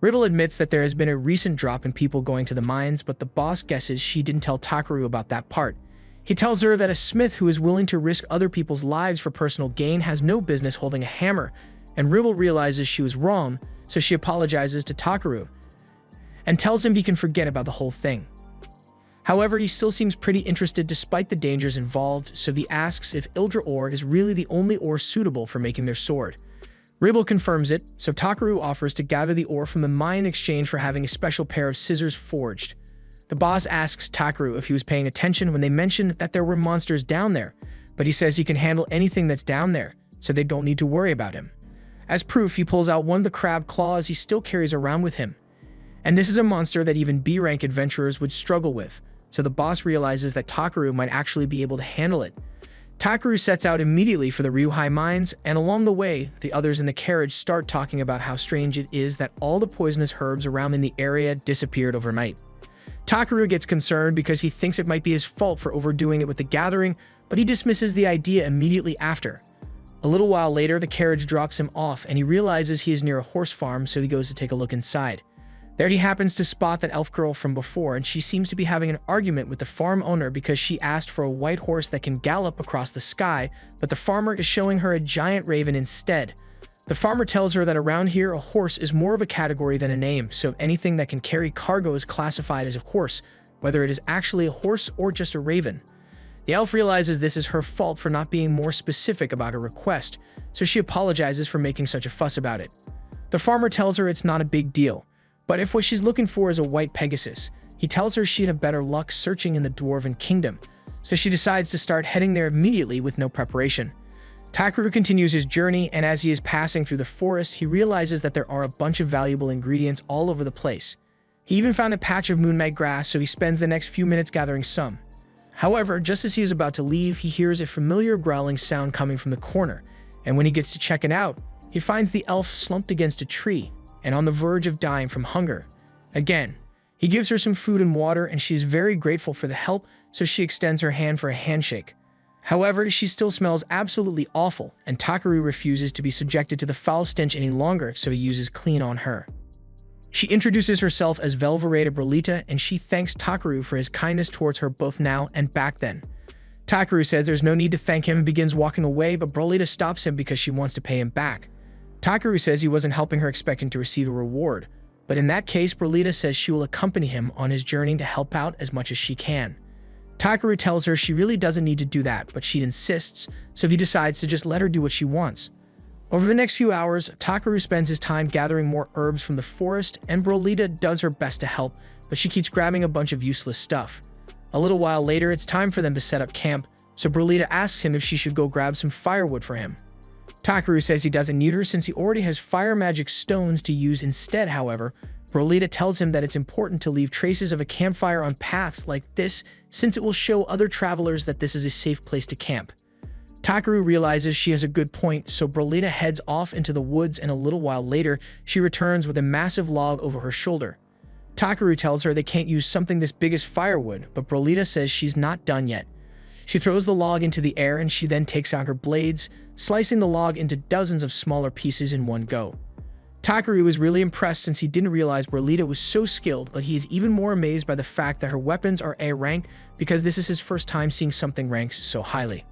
Ribble admits that there has been a recent drop in people going to the mines, but the boss guesses she didn't tell Takaru about that part. He tells her that a smith who is willing to risk other people's lives for personal gain has no business holding a hammer, and Ribble realizes she was wrong, so she apologizes to Takaru and tells him he can forget about the whole thing. However, he still seems pretty interested despite the dangers involved, so he asks if Ildra ore is really the only ore suitable for making their sword. Ribble confirms it, so Takaru offers to gather the ore from the mine in exchange for having a special pair of scissors forged. The boss asks Takaru if he was paying attention when they mentioned that there were monsters down there, but he says he can handle anything that's down there, so they don't need to worry about him. As proof, he pulls out one of the crab claws he still carries around with him. And this is a monster that even B-rank adventurers would struggle with, so the boss realizes that Takaru might actually be able to handle it. Takaru sets out immediately for the Ryuhai mines, and along the way, the others in the carriage start talking about how strange it is that all the poisonous herbs around in the area disappeared overnight. Takaru gets concerned because he thinks it might be his fault for overdoing it with the gathering, but he dismisses the idea immediately after. A little while later, the carriage drops him off, and he realizes he is near a horse farm, so he goes to take a look inside. There he happens to spot that elf girl from before, and she seems to be having an argument with the farm owner because she asked for a white horse that can gallop across the sky, but the farmer is showing her a giant raven instead. The farmer tells her that around here a horse is more of a category than a name, so anything that can carry cargo is classified as a horse, whether it is actually a horse or just a raven. The elf realizes this is her fault for not being more specific about her request, so she apologizes for making such a fuss about it. The farmer tells her it's not a big deal, but if what she's looking for is a white Pegasus, he tells her she'd have better luck searching in the Dwarven Kingdom, so she decides to start heading there immediately with no preparation. Takaru continues his journey, and as he is passing through the forest, he realizes that there are a bunch of valuable ingredients all over the place. He even found a patch of moonmag grass, so he spends the next few minutes gathering some. However, just as he is about to leave, he hears a familiar growling sound coming from the corner, and when he gets to check it out, he finds the elf slumped against a tree and on the verge of dying from hunger. Again, he gives her some food and water, and she is very grateful for the help, so she extends her hand for a handshake. However, she still smells absolutely awful, and Takaru refuses to be subjected to the foul stench any longer, so he uses clean on her. She introduces herself as Velvereta Brolita, and she thanks Takaru for his kindness towards her both now and back then. Takaru says there's no need to thank him and begins walking away, but Brolita stops him because she wants to pay him back. Takaru says he wasn't helping her expecting to receive a reward, but in that case, Brolita says she will accompany him on his journey to help out as much as she can. Takaru tells her she really doesn't need to do that, but she insists, so he decides to just let her do what she wants. Over the next few hours, Takaru spends his time gathering more herbs from the forest, and Brolita does her best to help, but she keeps grabbing a bunch of useless stuff. A little while later, it's time for them to set up camp, so Brolita asks him if she should go grab some firewood for him. Takaru says he doesn't need her since he already has fire magic stones to use instead. However, Brolita tells him that it's important to leave traces of a campfire on paths like this since it will show other travelers that this is a safe place to camp. Takaru realizes she has a good point, so Brolita heads off into the woods, and a little while later, she returns with a massive log over her shoulder. Takaru tells her they can't use something this big as firewood, but Brolita says she's not done yet. She throws the log into the air, and she then takes out her blades, slicing the log into dozens of smaller pieces in one go. Takaru is really impressed since he didn't realize Brolita was so skilled, but he is even more amazed by the fact that her weapons are A rank because this is his first time seeing something ranked so highly.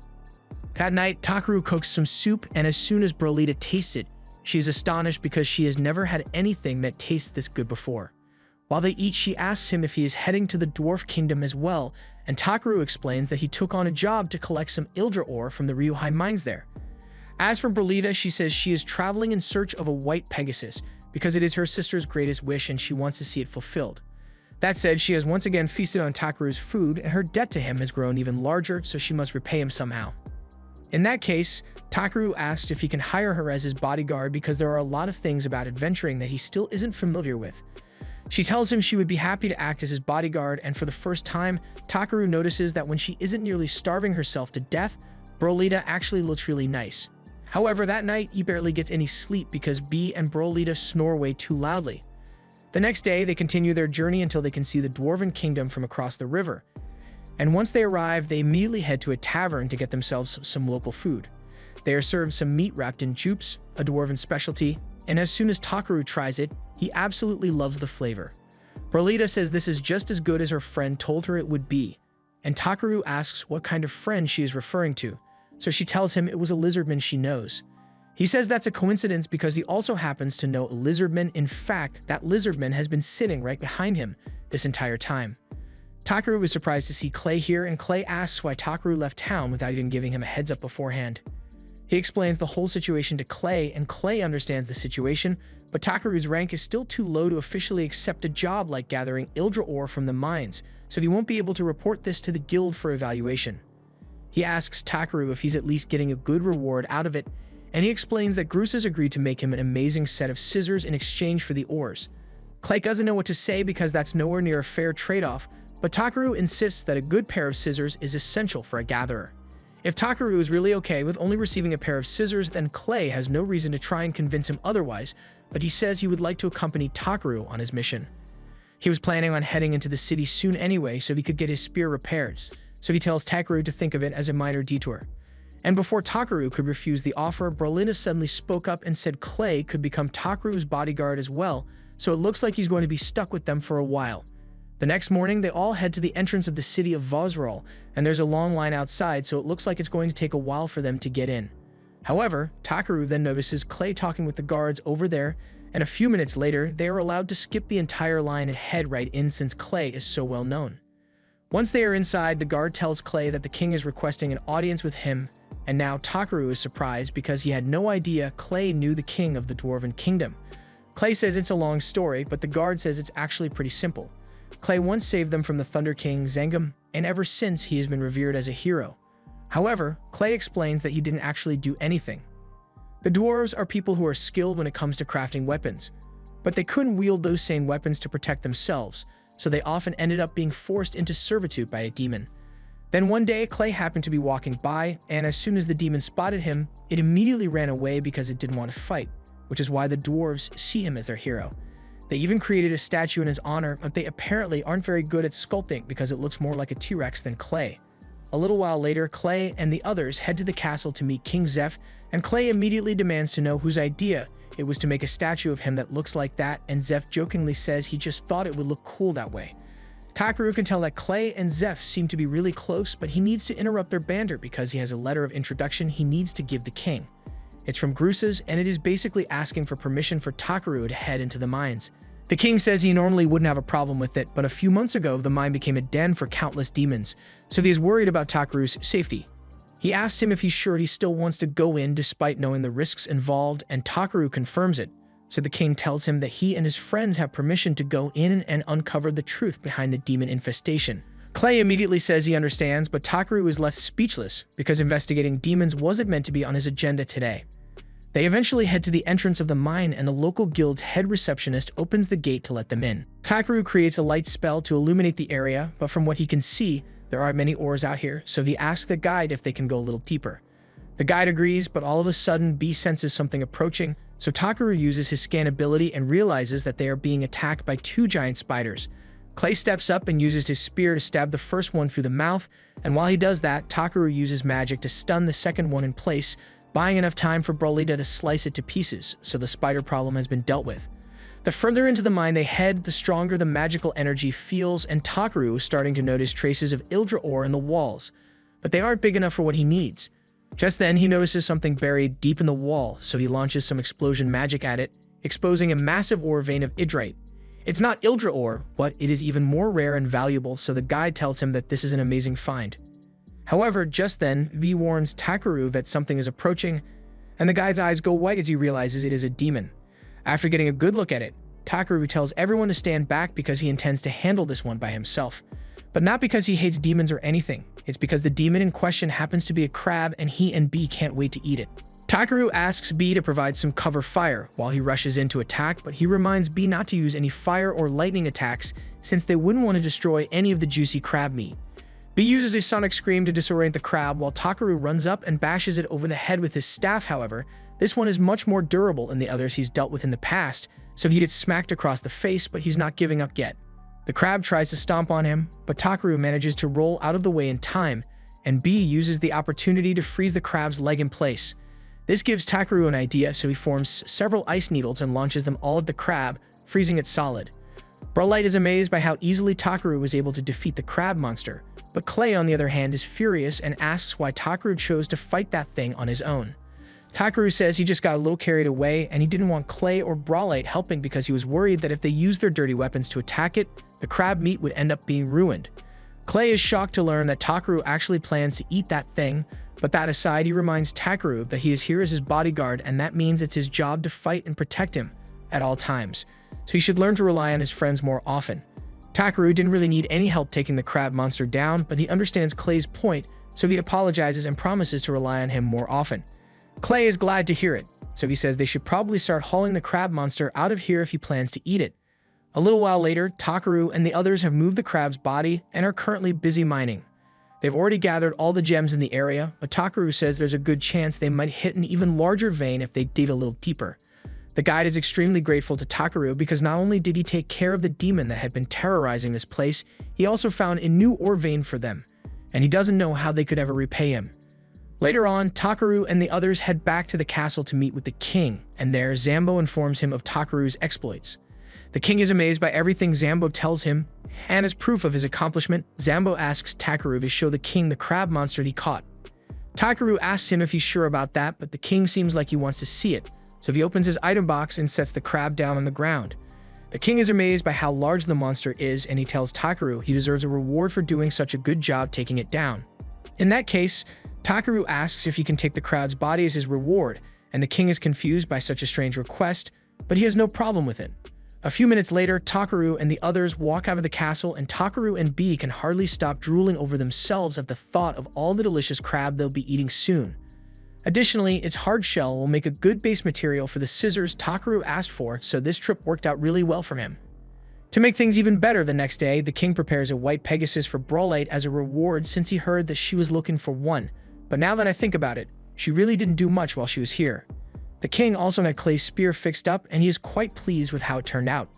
That night, Takaru cooks some soup, and as soon as Brolita tastes it, she is astonished because she has never had anything that tastes this good before. While they eat, she asks him if he is heading to the Dwarf Kingdom as well, and Takaru explains that he took on a job to collect some Ildra ore from the Ryuhai mines there. As for Brolita, she says she is traveling in search of a white Pegasus because it is her sister's greatest wish and she wants to see it fulfilled. That said, she has once again feasted on Takaru's food, and her debt to him has grown even larger, so she must repay him somehow. In that case, Takaru asks if he can hire her as his bodyguard because there are a lot of things about adventuring that he still isn't familiar with. She tells him she would be happy to act as his bodyguard, and for the first time, Takaru notices that when she isn't nearly starving herself to death, Brolita actually looks really nice. However, that night, he barely gets any sleep because Bee and Brolita snore way too loudly. The next day, they continue their journey until they can see the Dwarven Kingdom from across the river. And once they arrive, they immediately head to a tavern to get themselves some local food. They are served some meat wrapped in jupes, a Dwarven specialty, and as soon as Takaru tries it, he absolutely loves the flavor. Brolita says this is just as good as her friend told her it would be, and Takaru asks what kind of friend she is referring to, so she tells him it was a lizardman she knows. He says that's a coincidence because he also happens to know a lizardman. In fact, that lizardman has been sitting right behind him this entire time. Takaru is surprised to see Clay here, and Clay asks why Takaru left town without even giving him a heads up beforehand. He explains the whole situation to Clay, and Clay understands the situation, but Takaru's rank is still too low to officially accept a job like gathering Ildra ore from the mines, so he won't be able to report this to the guild for evaluation. He asks Takaru if he's at least getting a good reward out of it, and he explains that Groose has agreed to make him an amazing set of scissors in exchange for the ores. Clay doesn't know what to say because that's nowhere near a fair trade-off, but Takaru insists that a good pair of scissors is essential for a gatherer. If Takaru is really okay with only receiving a pair of scissors, then Clay has no reason to try and convince him otherwise, but he says he would like to accompany Takaru on his mission. He was planning on heading into the city soon anyway so he could get his spear repaired, so he tells Takaru to think of it as a minor detour. And before Takaru could refuse the offer, Brolita suddenly spoke up and said Clay could become Takaru's bodyguard as well, so it looks like he's going to be stuck with them for a while. The next morning, they all head to the entrance of the city of Vosrol, and there's a long line outside, so it looks like it's going to take a while for them to get in. However, Takaru then notices Clay talking with the guards over there, and a few minutes later, they are allowed to skip the entire line and head right in since Clay is so well known. Once they are inside, the guard tells Clay that the king is requesting an audience with him, and now Takaru is surprised because he had no idea Clay knew the king of the Dwarven Kingdom. Clay says it's a long story, but the guard says it's actually pretty simple. Clay once saved them from the Thunder King Zengum, and ever since he has been revered as a hero. However, Clay explains that he didn't actually do anything. The dwarves are people who are skilled when it comes to crafting weapons, but they couldn't wield those same weapons to protect themselves, so they often ended up being forced into servitude by a demon. Then one day, Clay happened to be walking by, and as soon as the demon spotted him, it immediately ran away because it didn't want to fight, which is why the dwarves see him as their hero. They even created a statue in his honor, but they apparently aren't very good at sculpting because it looks more like a T-Rex than Clay. A little while later, Clay and the others head to the castle to meet King Zeph, and Clay immediately demands to know whose idea it was to make a statue of him that looks like that, and Zeph jokingly says he just thought it would look cool that way. Takaru can tell that Clay and Zeph seem to be really close, but he needs to interrupt their banter because he has a letter of introduction he needs to give the king. It's from Grusa's, and it is basically asking for permission for Takaru to head into the mines. The king says he normally wouldn't have a problem with it, but a few months ago the mine became a den for countless demons, so he is worried about Takaru's safety. He asks him if he's sure he still wants to go in despite knowing the risks involved, and Takaru confirms it. So the king tells him that he and his friends have permission to go in and uncover the truth behind the demon infestation. Clay immediately says he understands, but Takaru is left speechless because investigating demons wasn't meant to be on his agenda today. They eventually head to the entrance of the mine, and the local guild's head receptionist opens the gate to let them in. Takaru creates a light spell to illuminate the area, but from what he can see, there aren't many ores out here, so he asks the guide if they can go a little deeper. The guide agrees, but all of a sudden, B senses something approaching, so Takaru uses his scan ability and realizes that they are being attacked by two giant spiders. Clay steps up and uses his spear to stab the first one through the mouth, and while he does that, Takaru uses magic to stun the second one in place, buying enough time for Brolita to slice it to pieces, so the spider problem has been dealt with. The further into the mine they head, the stronger the magical energy feels, and Takaru is starting to notice traces of Ildra ore in the walls, but they aren't big enough for what he needs. Just then, he notices something buried deep in the wall, so he launches some explosion magic at it, exposing a massive ore vein of Idrite. It's not Ildra ore, but it is even more rare and valuable, so the guide tells him that this is an amazing find. However, just then, V warns Takaru that something is approaching, and the guide's eyes go white as he realizes it is a demon. After getting a good look at it, Takaru tells everyone to stand back because he intends to handle this one by himself. But not because he hates demons or anything, it's because the demon in question happens to be a crab and he and B can't wait to eat it. Takaru asks B to provide some cover fire while he rushes in to attack, but he reminds B not to use any fire or lightning attacks since they wouldn't want to destroy any of the juicy crab meat. B uses a sonic scream to disorient the crab while Takaru runs up and bashes it over the head with his staff. However, this one is much more durable than the others he's dealt with in the past, so he gets smacked across the face, but he's not giving up yet. The crab tries to stomp on him, but Takaru manages to roll out of the way in time, and B uses the opportunity to freeze the crab's leg in place. This gives Takaru an idea, so he forms several ice needles and launches them all at the crab, freezing it solid. Brolite is amazed by how easily Takaru was able to defeat the crab monster, but Clay, on the other hand, is furious and asks why Takaru chose to fight that thing on his own. Takaru says he just got a little carried away and he didn't want Clay or Brolite helping because he was worried that if they used their dirty weapons to attack it, the crab meat would end up being ruined. Clay is shocked to learn that Takaru actually plans to eat that thing, but that aside, he reminds Takaru that he is here as his bodyguard and that means it's his job to fight and protect him at all times, so he should learn to rely on his friends more often. Takaru didn't really need any help taking the crab monster down, but he understands Clay's point, so he apologizes and promises to rely on him more often. Clay is glad to hear it, so he says they should probably start hauling the crab monster out of here if he plans to eat it. A little while later, Takaru and the others have moved the crab's body and are currently busy mining. They've already gathered all the gems in the area, but Takaru says there's a good chance they might hit an even larger vein if they dig a little deeper. The guide is extremely grateful to Takaru because not only did he take care of the demon that had been terrorizing this place, he also found a new ore vein for them, and he doesn't know how they could ever repay him. Later on, Takaru and the others head back to the castle to meet with the king, and there Zambo informs him of Takaru's exploits. The king is amazed by everything Zambo tells him, and as proof of his accomplishment, Zambo asks Takaru to show the king the crab monster he caught. Takaru asks him if he's sure about that, but the king seems like he wants to see it, so he opens his item box and sets the crab down on the ground. The king is amazed by how large the monster is, and he tells Takaru he deserves a reward for doing such a good job taking it down. In that case, Takaru asks if he can take the crab's body as his reward, and the king is confused by such a strange request, but he has no problem with it. A few minutes later, Takaru and the others walk out of the castle, and Takaru and B can hardly stop drooling over themselves at the thought of all the delicious crab they'll be eating soon. Additionally, its hard shell will make a good base material for the scissors Takaru asked for, so this trip worked out really well for him. To make things even better, the next day, the king prepares a white Pegasus for Brawlite as a reward since he heard that she was looking for one. But now that I think about it, she really didn't do much while she was here. The king also had Clay's spear fixed up, and he is quite pleased with how it turned out.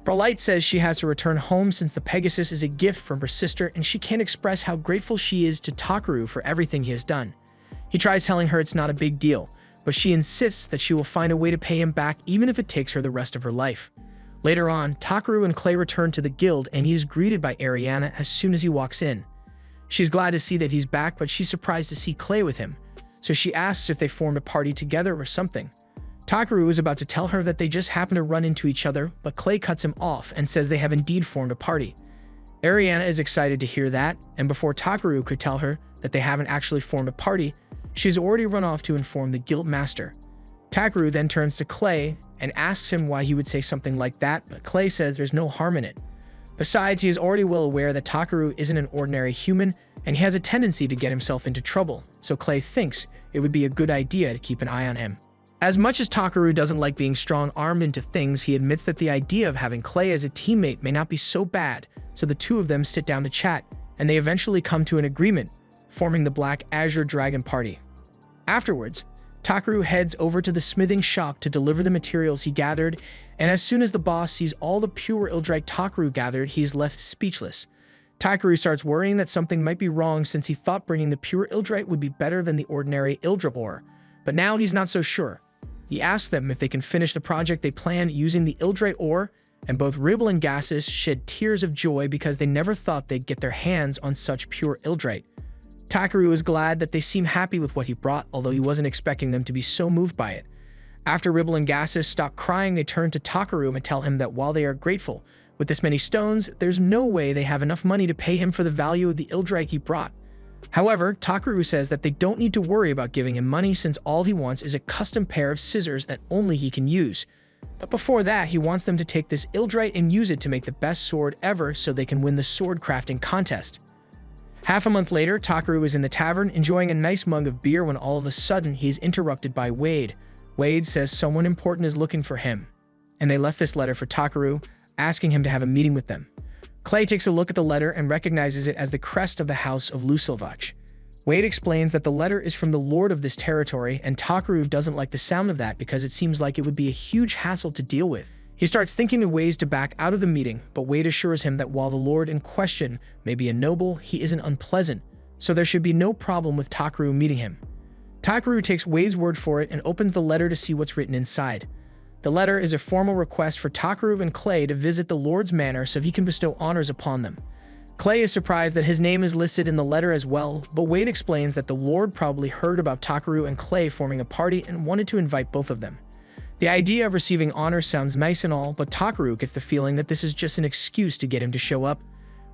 Brawlite says she has to return home since the Pegasus is a gift from her sister, and she can't express how grateful she is to Takaru for everything he has done. He tries telling her it's not a big deal, but she insists that she will find a way to pay him back even if it takes her the rest of her life. Later on, Takaru and Clay return to the guild, and he is greeted by Ariana as soon as he walks in. She's glad to see that he's back, but she's surprised to see Clay with him, so she asks if they formed a party together or something. Takaru is about to tell her that they just happen to run into each other, but Clay cuts him off and says they have indeed formed a party. Ariana is excited to hear that, and before Takaru could tell her that they haven't actually formed a party, she's already run off to inform the guild master. Takaru then turns to Clay and asks him why he would say something like that, but Clay says there's no harm in it. Besides, he is already well aware that Takaru isn't an ordinary human, and he has a tendency to get himself into trouble, so Clay thinks it would be a good idea to keep an eye on him. As much as Takaru doesn't like being strong-armed into things, he admits that the idea of having Clay as a teammate may not be so bad, so the two of them sit down to chat, and they eventually come to an agreement, forming the Black Azure Dragon Party. Afterwards, Takaru heads over to the smithing shop to deliver the materials he gathered, and as soon as the boss sees all the pure Ildrite Takaru gathered, he is left speechless. Takaru starts worrying that something might be wrong since he thought bringing the pure Ildrite would be better than the ordinary Ildrite ore, but now he's not so sure. He asks them if they can finish the project they planned using the Ildrite ore, and both Ribble and Gassus shed tears of joy because they never thought they'd get their hands on such pure Ildrite. Takaru is glad that they seem happy with what he brought, although he wasn't expecting them to be so moved by it. After Ribble and Gassus stop crying, they turn to Takaru and tell him that while they are grateful, with this many stones, there's no way they have enough money to pay him for the value of the Ildrite he brought. However, Takaru says that they don't need to worry about giving him money since all he wants is a custom pair of scissors that only he can use. But before that, he wants them to take this Ildrite and use it to make the best sword ever so they can win the sword crafting contest. Half a month later, Takaru is in the tavern enjoying a nice mug of beer when all of a sudden he is interrupted by Wade. Wade says someone important is looking for him, and they left this letter for Takaru, asking him to have a meeting with them. Clay takes a look at the letter and recognizes it as the crest of the house of Lusilvach. Wade explains that the letter is from the lord of this territory, and Takaru doesn't like the sound of that because it seems like it would be a huge hassle to deal with. He starts thinking of ways to back out of the meeting, but Wade assures him that while the lord in question may be a noble, he isn't unpleasant, so there should be no problem with Takaru meeting him. Takaru takes Wade's word for it and opens the letter to see what's written inside. The letter is a formal request for Takaru and Clay to visit the lord's manor so he can bestow honors upon them. Clay is surprised that his name is listed in the letter as well, but Wade explains that the lord probably heard about Takaru and Clay forming a party and wanted to invite both of them. The idea of receiving honors sounds nice and all, but Takaru gets the feeling that this is just an excuse to get him to show up.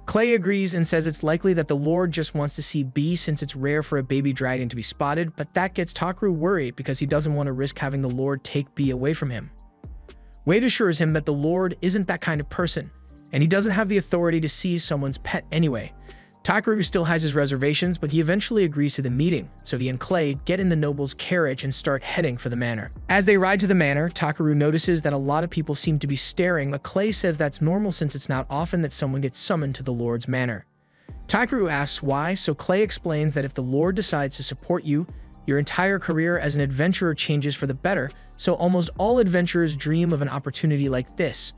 Clay agrees and says it's likely that the lord just wants to see B since it's rare for a baby dragon to be spotted, but that gets Takaru worried because he doesn't want to risk having the lord take B away from him. Wade assures him that the lord isn't that kind of person, and he doesn't have the authority to seize someone's pet anyway. Takaru still has his reservations, but he eventually agrees to the meeting, so he and Clay get in the noble's carriage and start heading for the manor. As they ride to the manor, Takaru notices that a lot of people seem to be staring, but Clay says that's normal since it's not often that someone gets summoned to the lord's manor. Takaru asks why, so Clay explains that if the lord decides to support you, your entire career as an adventurer changes for the better, so almost all adventurers dream of an opportunity like this.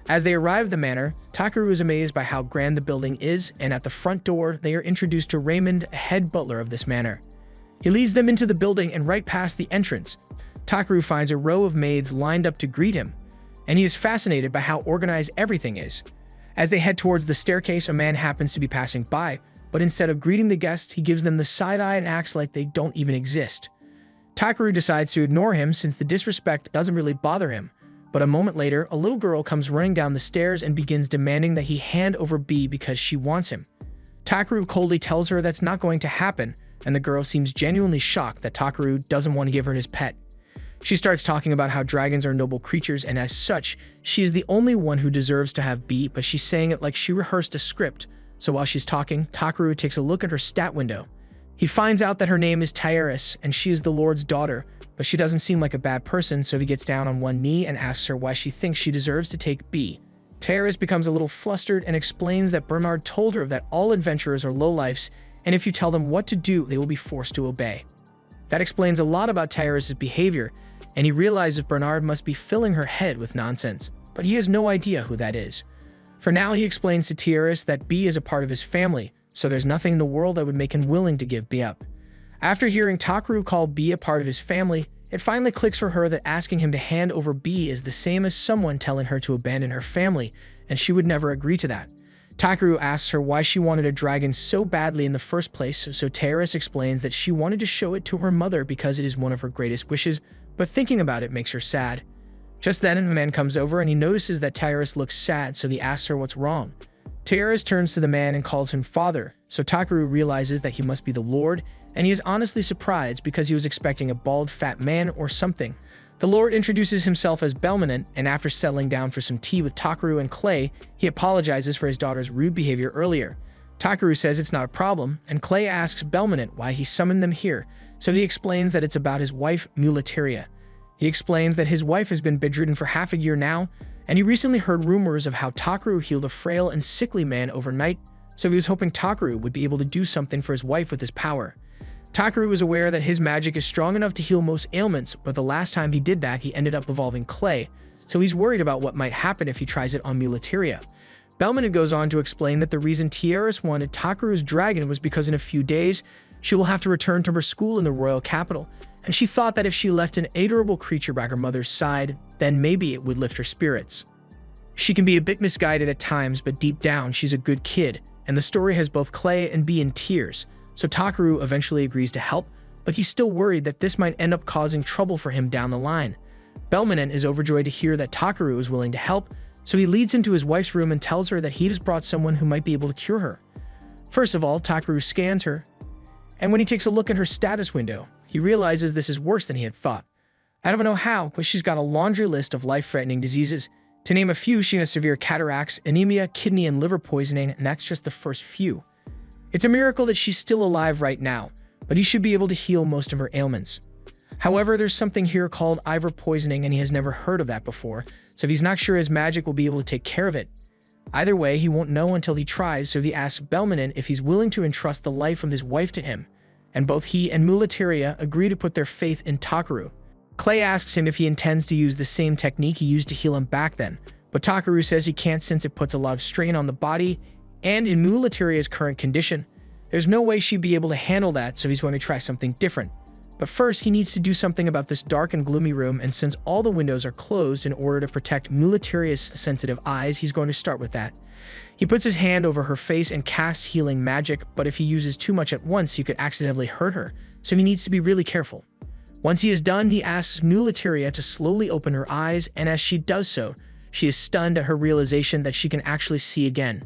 As they arrive at the manor, Takaru is amazed by how grand the building is, and at the front door, they are introduced to Raymond, a head butler of this manor. He leads them into the building, and right past the entrance, Takaru finds a row of maids lined up to greet him, and he is fascinated by how organized everything is. As they head towards the staircase, a man happens to be passing by, but instead of greeting the guests, he gives them the side eye and acts like they don't even exist. Takaru decides to ignore him since the disrespect doesn't really bother him. But a moment later, a little girl comes running down the stairs and begins demanding that he hand over B because she wants him. Takaru coldly tells her that's not going to happen, and the girl seems genuinely shocked that Takaru doesn't want to give her his pet. She starts talking about how dragons are noble creatures, and as such, she is the only one who deserves to have B, but she's saying it like she rehearsed a script. So while she's talking, Takaru takes a look at her stat window. He finds out that her name is Tairis, and she is the Lord's daughter, but she doesn't seem like a bad person, so he gets down on one knee and asks her why she thinks she deserves to take B. Tairis becomes a little flustered and explains that Bernard told her that all adventurers are lowlifes, and if you tell them what to do, they will be forced to obey. That explains a lot about Tairis' behavior, and he realizes Bernard must be filling her head with nonsense, but he has no idea who that is. For now, he explains to Tairis that B is a part of his family, so there's nothing in the world that would make him willing to give B up. After hearing Takaru call B a part of his family, it finally clicks for her that asking him to hand over B is the same as someone telling her to abandon her family, and she would never agree to that. Takaru asks her why she wanted a dragon so badly in the first place, so Tairis explains that she wanted to show it to her mother because it is one of her greatest wishes, but thinking about it makes her sad. Just then, a man comes over and he notices that Tairis looks sad, so he asks her what's wrong. Tairis turns to the man and calls him father, so Takaru realizes that he must be the Lord, and he is honestly surprised because he was expecting a bald, fat man or something. The Lord introduces himself as Belmonent, and after settling down for some tea with Takaru and Clay, he apologizes for his daughter's rude behavior earlier. Takaru says it's not a problem, and Clay asks Belmonent why he summoned them here, so he explains that it's about his wife, Muleteria. He explains that his wife has been bedridden for half a year now, and he recently heard rumors of how Takaru healed a frail and sickly man overnight, so he was hoping Takaru would be able to do something for his wife with his power. Takaru is aware that his magic is strong enough to heal most ailments, but the last time he did that, he ended up evolving Clay, so he's worried about what might happen if he tries it on Muleteria. Belmonent goes on to explain that the reason Tairis wanted Takaru's dragon was because in a few days, she will have to return to her school in the royal capital, and she thought that if she left an adorable creature by her mother's side, then maybe it would lift her spirits. She can be a bit misguided at times, but deep down, she's a good kid, and the story has both Clay and B in tears, so Takaru eventually agrees to help, but he's still worried that this might end up causing trouble for him down the line. Belmonent is overjoyed to hear that Takaru is willing to help, so he leads into his wife's room and tells her that he has brought someone who might be able to cure her. First of all, Takaru scans her, and when he takes a look at her status window, he realizes this is worse than he had thought. I don't know how, but she's got a laundry list of life-threatening diseases. To name a few, she has severe cataracts, anemia, kidney and liver poisoning, and that's just the first few. It's a miracle that she's still alive right now, but he should be able to heal most of her ailments. However, there's something here called Ivor poisoning, and he has never heard of that before, so he's not sure his magic will be able to take care of it. Either way, he won't know until he tries, so he asks Belmonent if he's willing to entrust the life of his wife to him, and both he and Muleteria agree to put their faith in Takaru. Clay asks him if he intends to use the same technique he used to heal him back then, but Takaru says he can't since it puts a lot of strain on the body, and in Muleteria's current condition, there's no way she'd be able to handle that, so he's going to try something different. But first, he needs to do something about this dark and gloomy room, and since all the windows are closed in order to protect Muleteria's sensitive eyes, he's going to start with that. He puts his hand over her face and casts healing magic, but if he uses too much at once, he could accidentally hurt her, so he needs to be really careful. Once he is done, he asks Muleteria to slowly open her eyes, and as she does so, she is stunned at her realization that she can actually see again.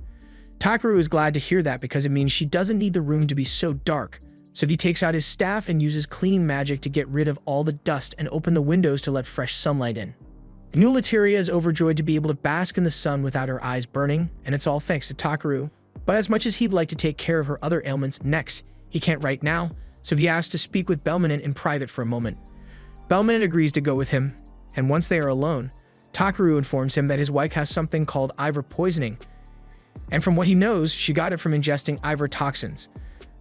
Takaru is glad to hear that because it means she doesn't need the room to be so dark, so he takes out his staff and uses cleaning magic to get rid of all the dust and open the windows to let fresh sunlight in. Muleteria is overjoyed to be able to bask in the sun without her eyes burning, and it's all thanks to Takaru. But as much as he'd like to take care of her other ailments next, he can't right now, so he asks to speak with Belmonent in private for a moment. Belmonent agrees to go with him, and once they are alone, Takaru informs him that his wife has something called Ivor poisoning, and from what he knows, she got it from ingesting Ivor toxins.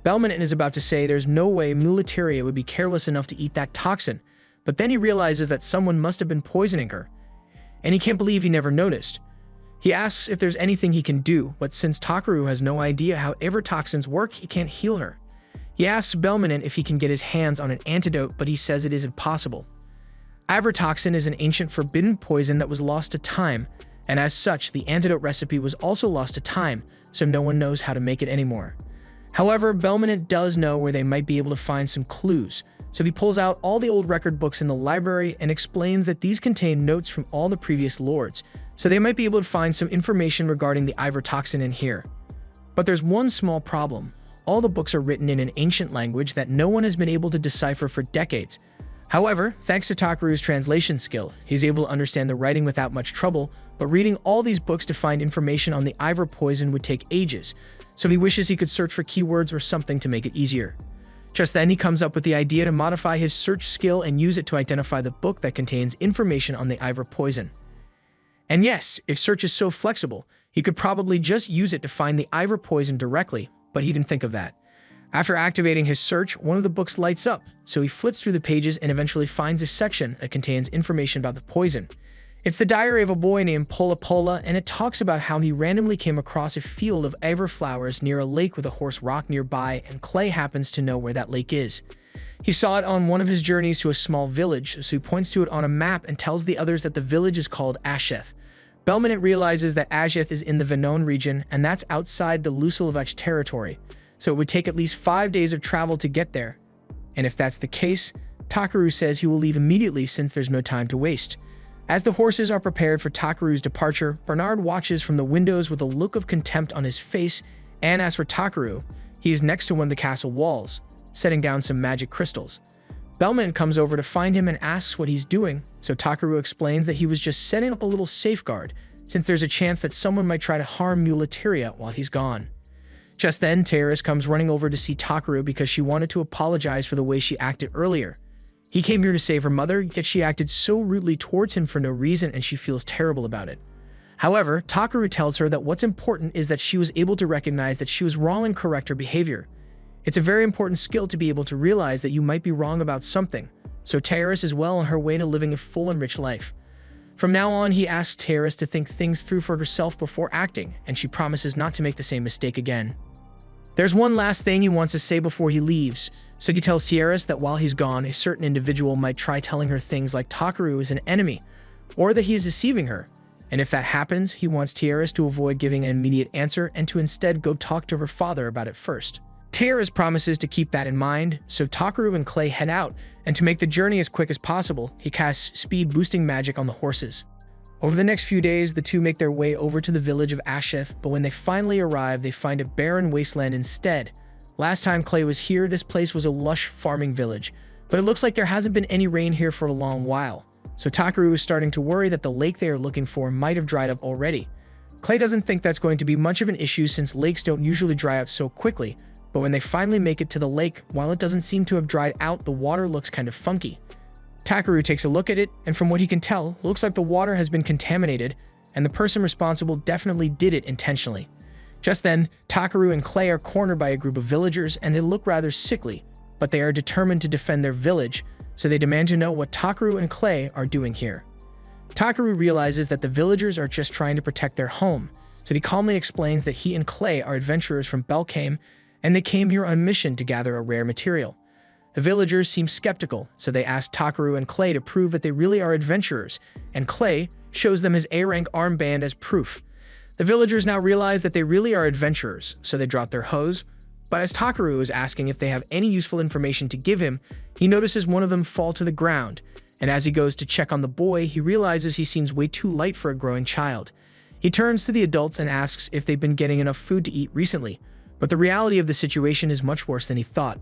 Belmonent is about to say there's no way Muleteria would be careless enough to eat that toxin, but then he realizes that someone must have been poisoning her, and he can't believe he never noticed. He asks if there's anything he can do, but since Takaru has no idea how Ivor toxins work, he can't heal her. He asks Belmonent if he can get his hands on an antidote, but he says it is impossible. Ivor toxin is an ancient forbidden poison that was lost to time, and as such, the antidote recipe was also lost to time, so no one knows how to make it anymore. However, Belmonent does know where they might be able to find some clues, so he pulls out all the old record books in the library and explains that these contain notes from all the previous lords, so they might be able to find some information regarding the Ivor toxin in here. But there's one small problem. All the books are written in an ancient language that no one has been able to decipher for decades. However, thanks to Takaru's translation skill, he's able to understand the writing without much trouble, but reading all these books to find information on the Ivor poison would take ages, so he wishes he could search for keywords or something to make it easier. Just then, he comes up with the idea to modify his search skill and use it to identify the book that contains information on the Ivor poison. And yes, if search is so flexible, he could probably just use it to find the Ivor poison directly, but he didn't think of that. After activating his search, one of the books lights up, so he flips through the pages and eventually finds a section that contains information about the poison. It's the diary of a boy named Pola Pola, and it talks about how he randomly came across a field of Ivor flowers near a lake with a horse rock nearby, and Clay happens to know where that lake is. He saw it on one of his journeys to a small village, so he points to it on a map and tells the others that the village is called Asheth. Belmont realizes that Asheth is in the Venone region, and that's outside the Lusilevich territory, so it would take at least 5 days of travel to get there. And if that's the case, Takaru says he will leave immediately since there's no time to waste. As the horses are prepared for Takaru's departure, Bernard watches from the windows with a look of contempt on his face, and as for Takaru, he is next to one of the castle walls, setting down some magic crystals. Belmont comes over to find him and asks what he's doing, so Takaru explains that he was just setting up a little safeguard, since there's a chance that someone might try to harm Muleteria while he's gone. Just then, Teres comes running over to see Takaru because she wanted to apologize for the way she acted earlier. He came here to save her mother, yet she acted so rudely towards him for no reason and she feels terrible about it. However, Takaru tells her that what's important is that she was able to recognize that she was wrong and correct her behavior. It's a very important skill to be able to realize that you might be wrong about something, so Teres is well on her way to living a full and rich life. From now on, he asks Teres to think things through for herself before acting, and she promises not to make the same mistake again. There's one last thing he wants to say before he leaves, so he tells Teres that while he's gone, a certain individual might try telling her things like Takaru is an enemy, or that he is deceiving her, and if that happens, he wants Teres to avoid giving an immediate answer and to instead go talk to her father about it first. Teres promises to keep that in mind, so Takaru and Clay head out, and to make the journey as quick as possible, he casts speed-boosting magic on the horses. Over the next few days, the two make their way over to the village of Asheth, but when they finally arrive, they find a barren wasteland instead. Last time Clay was here, this place was a lush farming village, but it looks like there hasn't been any rain here for a long while, so Takaru is starting to worry that the lake they are looking for might have dried up already. Clay doesn't think that's going to be much of an issue since lakes don't usually dry up so quickly, but when they finally make it to the lake, while it doesn't seem to have dried out, the water looks kind of funky. Takaru takes a look at it, and from what he can tell, it looks like the water has been contaminated, and the person responsible definitely did it intentionally. Just then, Takaru and Clay are cornered by a group of villagers, and they look rather sickly, but they are determined to defend their village, so they demand to know what Takaru and Clay are doing here. Takaru realizes that the villagers are just trying to protect their home, so he calmly explains that he and Clay are adventurers from Belkame, and they came here on a mission to gather a rare material. The villagers seem skeptical, so they ask Takaru and Clay to prove that they really are adventurers, and Clay shows them his A-rank armband as proof. The villagers now realize that they really are adventurers, so they drop their hoes, but as Takaru is asking if they have any useful information to give him, he notices one of them fall to the ground, and as he goes to check on the boy, he realizes he seems way too light for a growing child. He turns to the adults and asks if they've been getting enough food to eat recently, but the reality of the situation is much worse than he thought.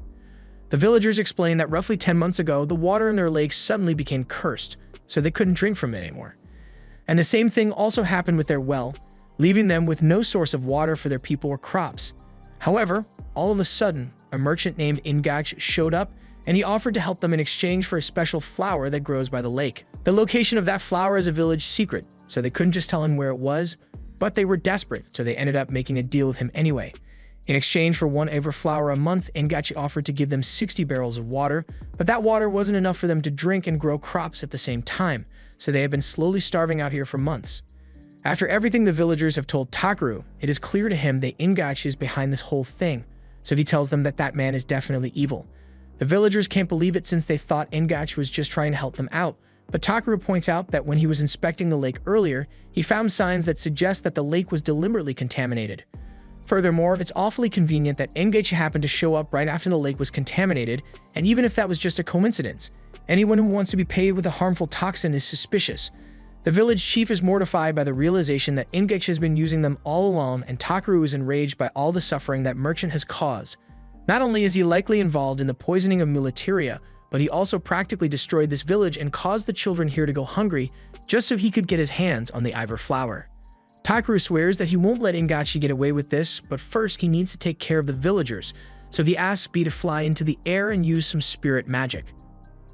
The villagers explain that roughly 10 months ago, the water in their lake suddenly became cursed, so they couldn't drink from it anymore. And the same thing also happened with their well, leaving them with no source of water for their people or crops. However, all of a sudden, a merchant named Ingach showed up, and he offered to help them in exchange for a special flower that grows by the lake. The location of that flower is a village secret, so they couldn't just tell him where it was, but they were desperate, so they ended up making a deal with him anyway. In exchange for one Ivor flower a month, Ngachi offered to give them 60 barrels of water, but that water wasn't enough for them to drink and grow crops at the same time, so they have been slowly starving out here for months. After everything the villagers have told Takaru, it is clear to him that Ngachi is behind this whole thing, so he tells them that that man is definitely evil. The villagers can't believe it since they thought Ngachi was just trying to help them out, but Takaru points out that when he was inspecting the lake earlier, he found signs that suggest that the lake was deliberately contaminated. Furthermore, it's awfully convenient that Ngachi happened to show up right after the lake was contaminated, and even if that was just a coincidence, anyone who wants to be paid with a harmful toxin is suspicious. The village chief is mortified by the realization that Ngachi has been using them all along, and Takaru is enraged by all the suffering that merchant has caused. Not only is he likely involved in the poisoning of Muleteria, but he also practically destroyed this village and caused the children here to go hungry just so he could get his hands on the Iver flower. Takaru swears that he won't let Ingachi get away with this, but first he needs to take care of the villagers, so he asks B to fly into the air and use some spirit magic.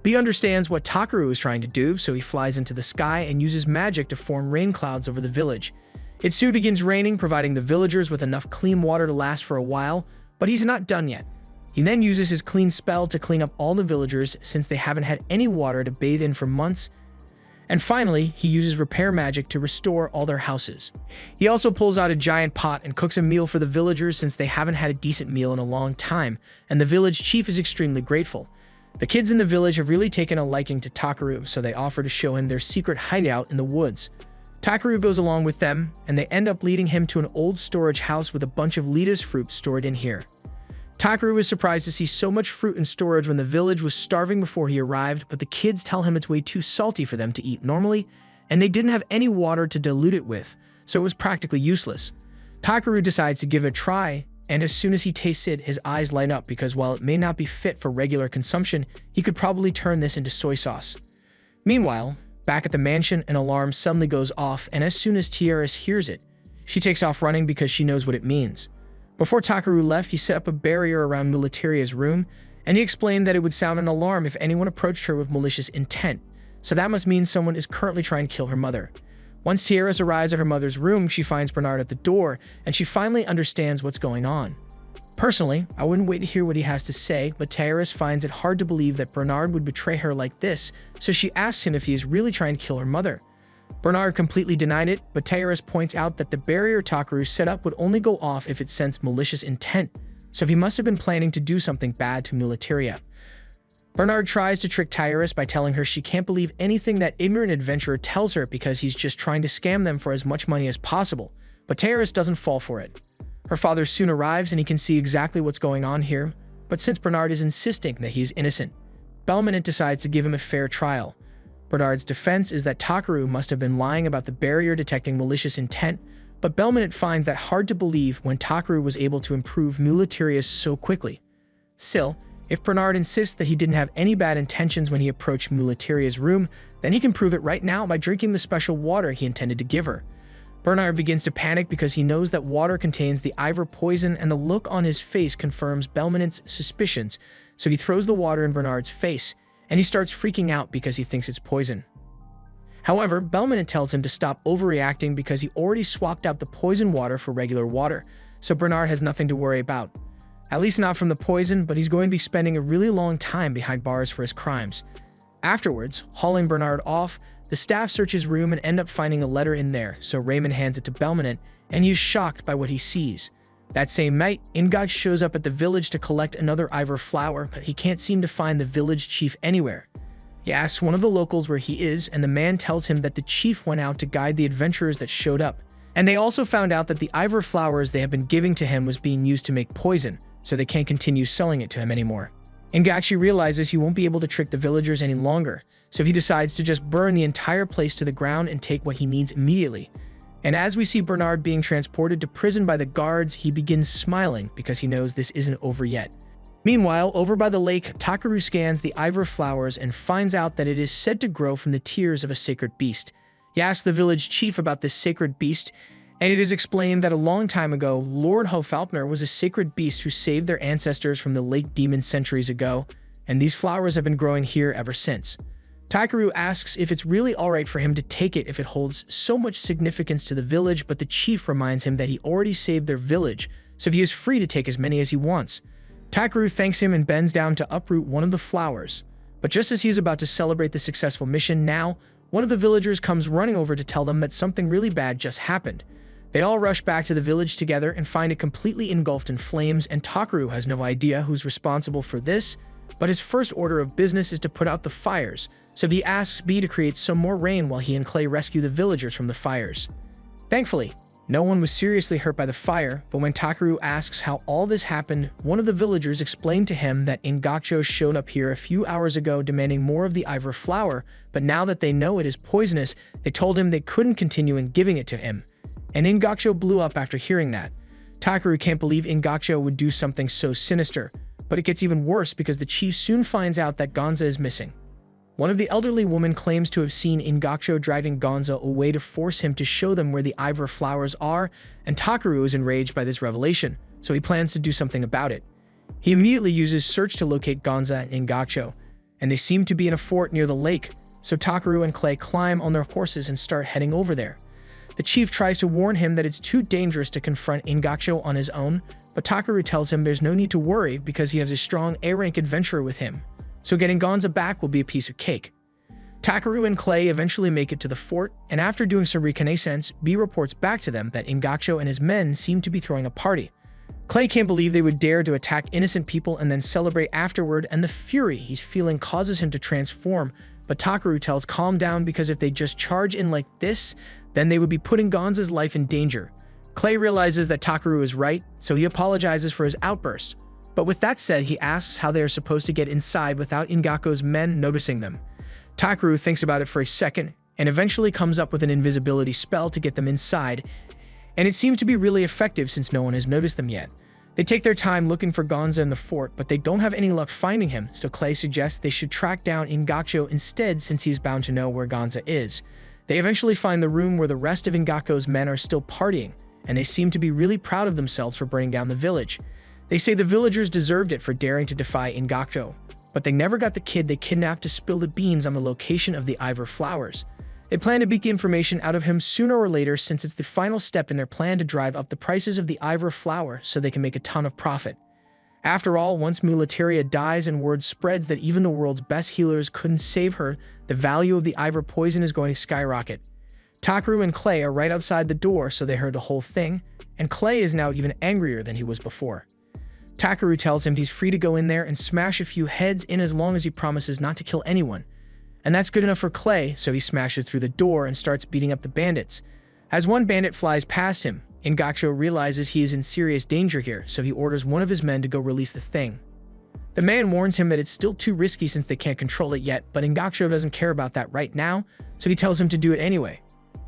B understands what Takaru is trying to do, so he flies into the sky and uses magic to form rain clouds over the village. It soon begins raining, providing the villagers with enough clean water to last for a while, but he's not done yet. He then uses his clean spell to clean up all the villagers since they haven't had any water to bathe in for months. And finally, he uses repair magic to restore all their houses. He also pulls out a giant pot and cooks a meal for the villagers since they haven't had a decent meal in a long time, and the village chief is extremely grateful. The kids in the village have really taken a liking to Takaru, so they offer to show him their secret hideout in the woods. Takaru goes along with them, and they end up leading him to an old storage house with a bunch of lettuce fruit stored in here. Takaru is surprised to see so much fruit in storage when the village was starving before he arrived, but the kids tell him it's way too salty for them to eat normally, and they didn't have any water to dilute it with, so it was practically useless. Takaru decides to give it a try, and as soon as he tastes it, his eyes light up because while it may not be fit for regular consumption, he could probably turn this into soy sauce. Meanwhile, back at the mansion, an alarm suddenly goes off, and as soon as Tiaris hears it, she takes off running because she knows what it means. Before Takaru left, he set up a barrier around Mulatiria's room, and he explained that it would sound an alarm if anyone approached her with malicious intent, so that must mean someone is currently trying to kill her mother. Once Tiaris arrives at her mother's room, she finds Bernard at the door, and she finally understands what's going on. Personally, I wouldn't wait to hear what he has to say, but Tiaris finds it hard to believe that Bernard would betray her like this, so she asks him if he is really trying to kill her mother. Bernard completely denied it, but Tiaris points out that the barrier Takaru set up would only go off if it sensed malicious intent, so he must have been planning to do something bad to Mulatiria. Bernard tries to trick Tiaris by telling her she can't believe anything that ignorant adventurer tells her because he's just trying to scam them for as much money as possible, but Tiaris doesn't fall for it. Her father soon arrives and he can see exactly what's going on here, but since Bernard is insisting that he is innocent, Belmonte decides to give him a fair trial. Bernard's defense is that Takaru must have been lying about the barrier detecting malicious intent, but Belmonte finds that hard to believe when Takaru was able to improve Mulatirius so quickly. Still, if Bernard insists that he didn't have any bad intentions when he approached Mulatiria's room, then he can prove it right now by drinking the special water he intended to give her. Bernard begins to panic because he knows that water contains the Iver poison, and the look on his face confirms Belmonte's suspicions, so he throws the water in Bernard's face, and he starts freaking out because he thinks it's poison. However, Belmonte tells him to stop overreacting because he already swapped out the poison water for regular water, so Bernard has nothing to worry about. At least not from the poison, but he's going to be spending a really long time behind bars for his crimes. Afterwards, hauling Bernard off, the staff search his room and end up finding a letter in there, so Raymond hands it to Belmonte, and he is shocked by what he sees. That same night, Ingach shows up at the village to collect another Iver flower, but he can't seem to find the village chief anywhere. He asks one of the locals where he is, and the man tells him that the chief went out to guide the adventurers that showed up. And they also found out that the Iver flowers they have been giving to him was being used to make poison, so they can't continue selling it to him anymore. Ingachi realizes he won't be able to trick the villagers any longer, so he decides to just burn the entire place to the ground and take what he needs immediately. And as we see Bernard being transported to prison by the guards, he begins smiling because he knows this isn't over yet. Meanwhile, over by the lake, Takaru scans the Iver flowers and finds out that it is said to grow from the tears of a sacred beast. He asks the village chief about this sacred beast, and it is explained that a long time ago, Lord Hofalpner was a sacred beast who saved their ancestors from the lake demon centuries ago, and these flowers have been growing here ever since. Takaru asks if it's really alright for him to take it if it holds so much significance to the village, but the chief reminds him that he already saved their village, so he is free to take as many as he wants. Takaru thanks him and bends down to uproot one of the flowers. But just as he is about to celebrate the successful mission, now, one of the villagers comes running over to tell them that something really bad just happened. They all rush back to the village together and find it completely engulfed in flames, and Takaru has no idea who's responsible for this, but his first order of business is to put out the fires, so he asks B to create some more rain while he and Clay rescue the villagers from the fires. Thankfully, no one was seriously hurt by the fire, but when Takaru asks how all this happened, one of the villagers explained to him that Ingacho showed up here a few hours ago demanding more of the Iver flower, but now that they know it is poisonous, they told him they couldn't continue in giving it to him. And Ingacho blew up after hearing that. Takaru can't believe Ingacho would do something so sinister, But it gets even worse because the chief soon finds out that Gonza is missing. One of the elderly women claims to have seen Ingacho dragging Gonza away to force him to show them where the Ivory flowers are, and Takaru is enraged by this revelation, so he plans to do something about it. He immediately uses search to locate Gonza and Ingacho, and they seem to be in a fort near the lake, so Takaru and Clay climb on their horses and start heading over there. The chief tries to warn him that it's too dangerous to confront Ingacho on his own, but Takaru tells him there's no need to worry because he has a strong A-rank adventurer with him, so getting Gonza back will be a piece of cake. Takaru and Clay eventually make it to the fort, and after doing some reconnaissance, B reports back to them that Ingacho and his men seem to be throwing a party. Clay can't believe they would dare to attack innocent people and then celebrate afterward, and the fury he's feeling causes him to transform, but Takaru tells calm down because if they just charge in like this, then they would be putting Gonza's life in danger. Clay realizes that Takaru is right, so he apologizes for his outburst. But with that said, he asks how they are supposed to get inside without Ingako's men noticing them. Takaru thinks about it for a second, and eventually comes up with an invisibility spell to get them inside, and it seems to be really effective since no one has noticed them yet. They take their time looking for Gonza in the fort, but they don't have any luck finding him, so Clay suggests they should track down Ingacho instead since he's bound to know where Gonza is. They eventually find the room where the rest of Ingako's men are still partying, and they seem to be really proud of themselves for burning down the village. They say the villagers deserved it for daring to defy Ingacho, but they never got the kid they kidnapped to spill the beans on the location of the Ivory flowers. They plan to beat the information out of him sooner or later since it's the final step in their plan to drive up the prices of the Ivory flower so they can make a ton of profit. After all, once Mulateria dies and word spreads that even the world's best healers couldn't save her, the value of the Ivory poison is going to skyrocket. Takaru and Clay are right outside the door, so they heard the whole thing, and Clay is now even angrier than he was before. Takaru tells him he's free to go in there and smash a few heads in as long as he promises not to kill anyone. And that's good enough for Clay, so he smashes through the door and starts beating up the bandits. As one bandit flies past him, Ingacho realizes he is in serious danger here, so he orders one of his men to go release the thing. The man warns him that it's still too risky since they can't control it yet, but Ingacho doesn't care about that right now, so he tells him to do it anyway.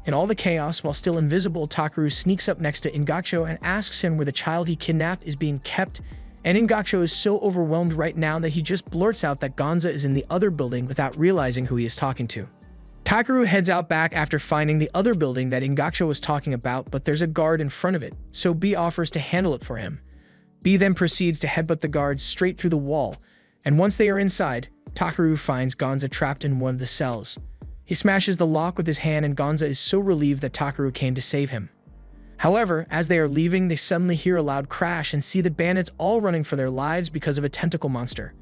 In all the chaos, while still invisible, Takaru sneaks up next to Ingacho and asks him where the child he kidnapped is being kept, and Ingacho is so overwhelmed right now that he just blurts out that Gonza is in the other building without realizing who he is talking to. Takaru heads out back after finding the other building that Ingacho was talking about, but there's a guard in front of it, so B offers to handle it for him. B then proceeds to headbutt the guards straight through the wall, and once they are inside, Takaru finds Gonza trapped in one of the cells. He smashes the lock with his hand and Gonza is so relieved that Takaru came to save him. However, as they are leaving, they suddenly hear a loud crash and see the bandits all running for their lives because of a tentacle monster.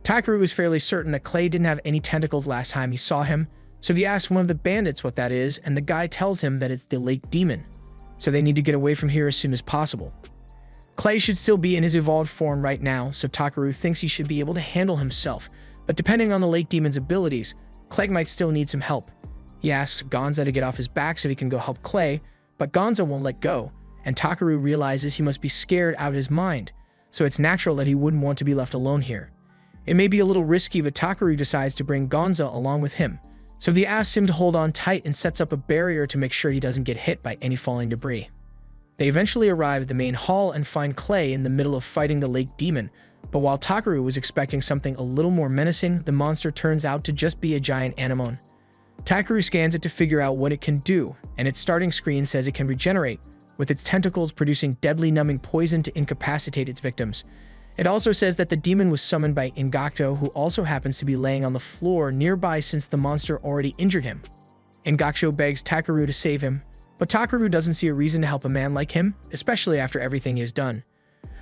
Takaru is fairly certain that Clay didn't have any tentacles last time he saw him, so he asks one of the bandits what that is, and the guy tells him that it's the lake demon, so they need to get away from here as soon as possible. Clay should still be in his evolved form right now, so Takaru thinks he should be able to handle himself, but depending on the lake demon's abilities, Clay might still need some help. He asks Gonza to get off his back so he can go help Clay, but Gonza won't let go, and Takaru realizes he must be scared out of his mind, so it's natural that he wouldn't want to be left alone here. It may be a little risky, but Takaru decides to bring Gonza along with him, so he asks him to hold on tight and sets up a barrier to make sure he doesn't get hit by any falling debris. They eventually arrive at the main hall and find Clay in the middle of fighting the lake demon, but while Takaru was expecting something a little more menacing, the monster turns out to just be a giant anemone. Takaru scans it to figure out what it can do, and its starting screen says it can regenerate, with its tentacles producing deadly numbing poison to incapacitate its victims. It also says that the demon was summoned by Ingacho, who also happens to be laying on the floor nearby since the monster already injured him. Ingacho begs Takaru to save him, but Takaru doesn't see a reason to help a man like him, especially after everything he has done.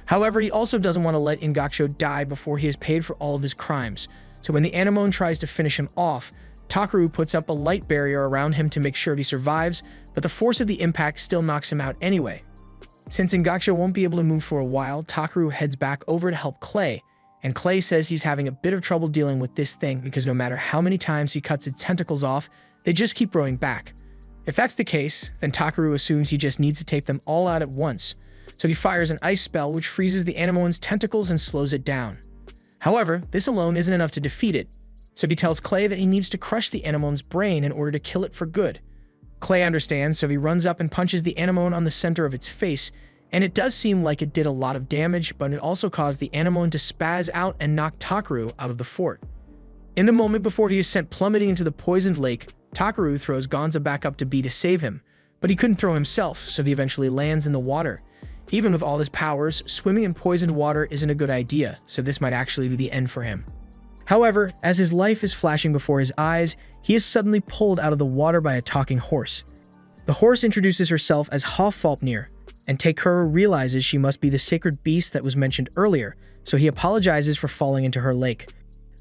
However, he also doesn't want to let Ingacho die before he has paid for all of his crimes, so when the anemone tries to finish him off, Takaru puts up a light barrier around him to make sure he survives, but the force of the impact still knocks him out anyway. Since Ingacho won't be able to move for a while, Takaru heads back over to help Clay, and Clay says he's having a bit of trouble dealing with this thing because no matter how many times he cuts its tentacles off, they just keep growing back. If that's the case, then Takaru assumes he just needs to take them all out at once, so he fires an ice spell which freezes the anemone's tentacles and slows it down. However, this alone isn't enough to defeat it, so he tells Clay that he needs to crush the anemone's brain in order to kill it for good. Clay understands, so he runs up and punches the anemone on the center of its face, and it does seem like it did a lot of damage, but it also caused the anemone to spaz out and knock Takaru out of the fort. In the moment before he is sent plummeting into the poisoned lake, Takaru throws Gonza back up to B to save him, but he couldn't throw himself, so he eventually lands in the water. Even with all his powers, swimming in poisoned water isn't a good idea, so this might actually be the end for him. However, as his life is flashing before his eyes, he is suddenly pulled out of the water by a talking horse. The horse introduces herself as Hofalpnir, and Takuru realizes she must be the sacred beast that was mentioned earlier, so he apologizes for falling into her lake.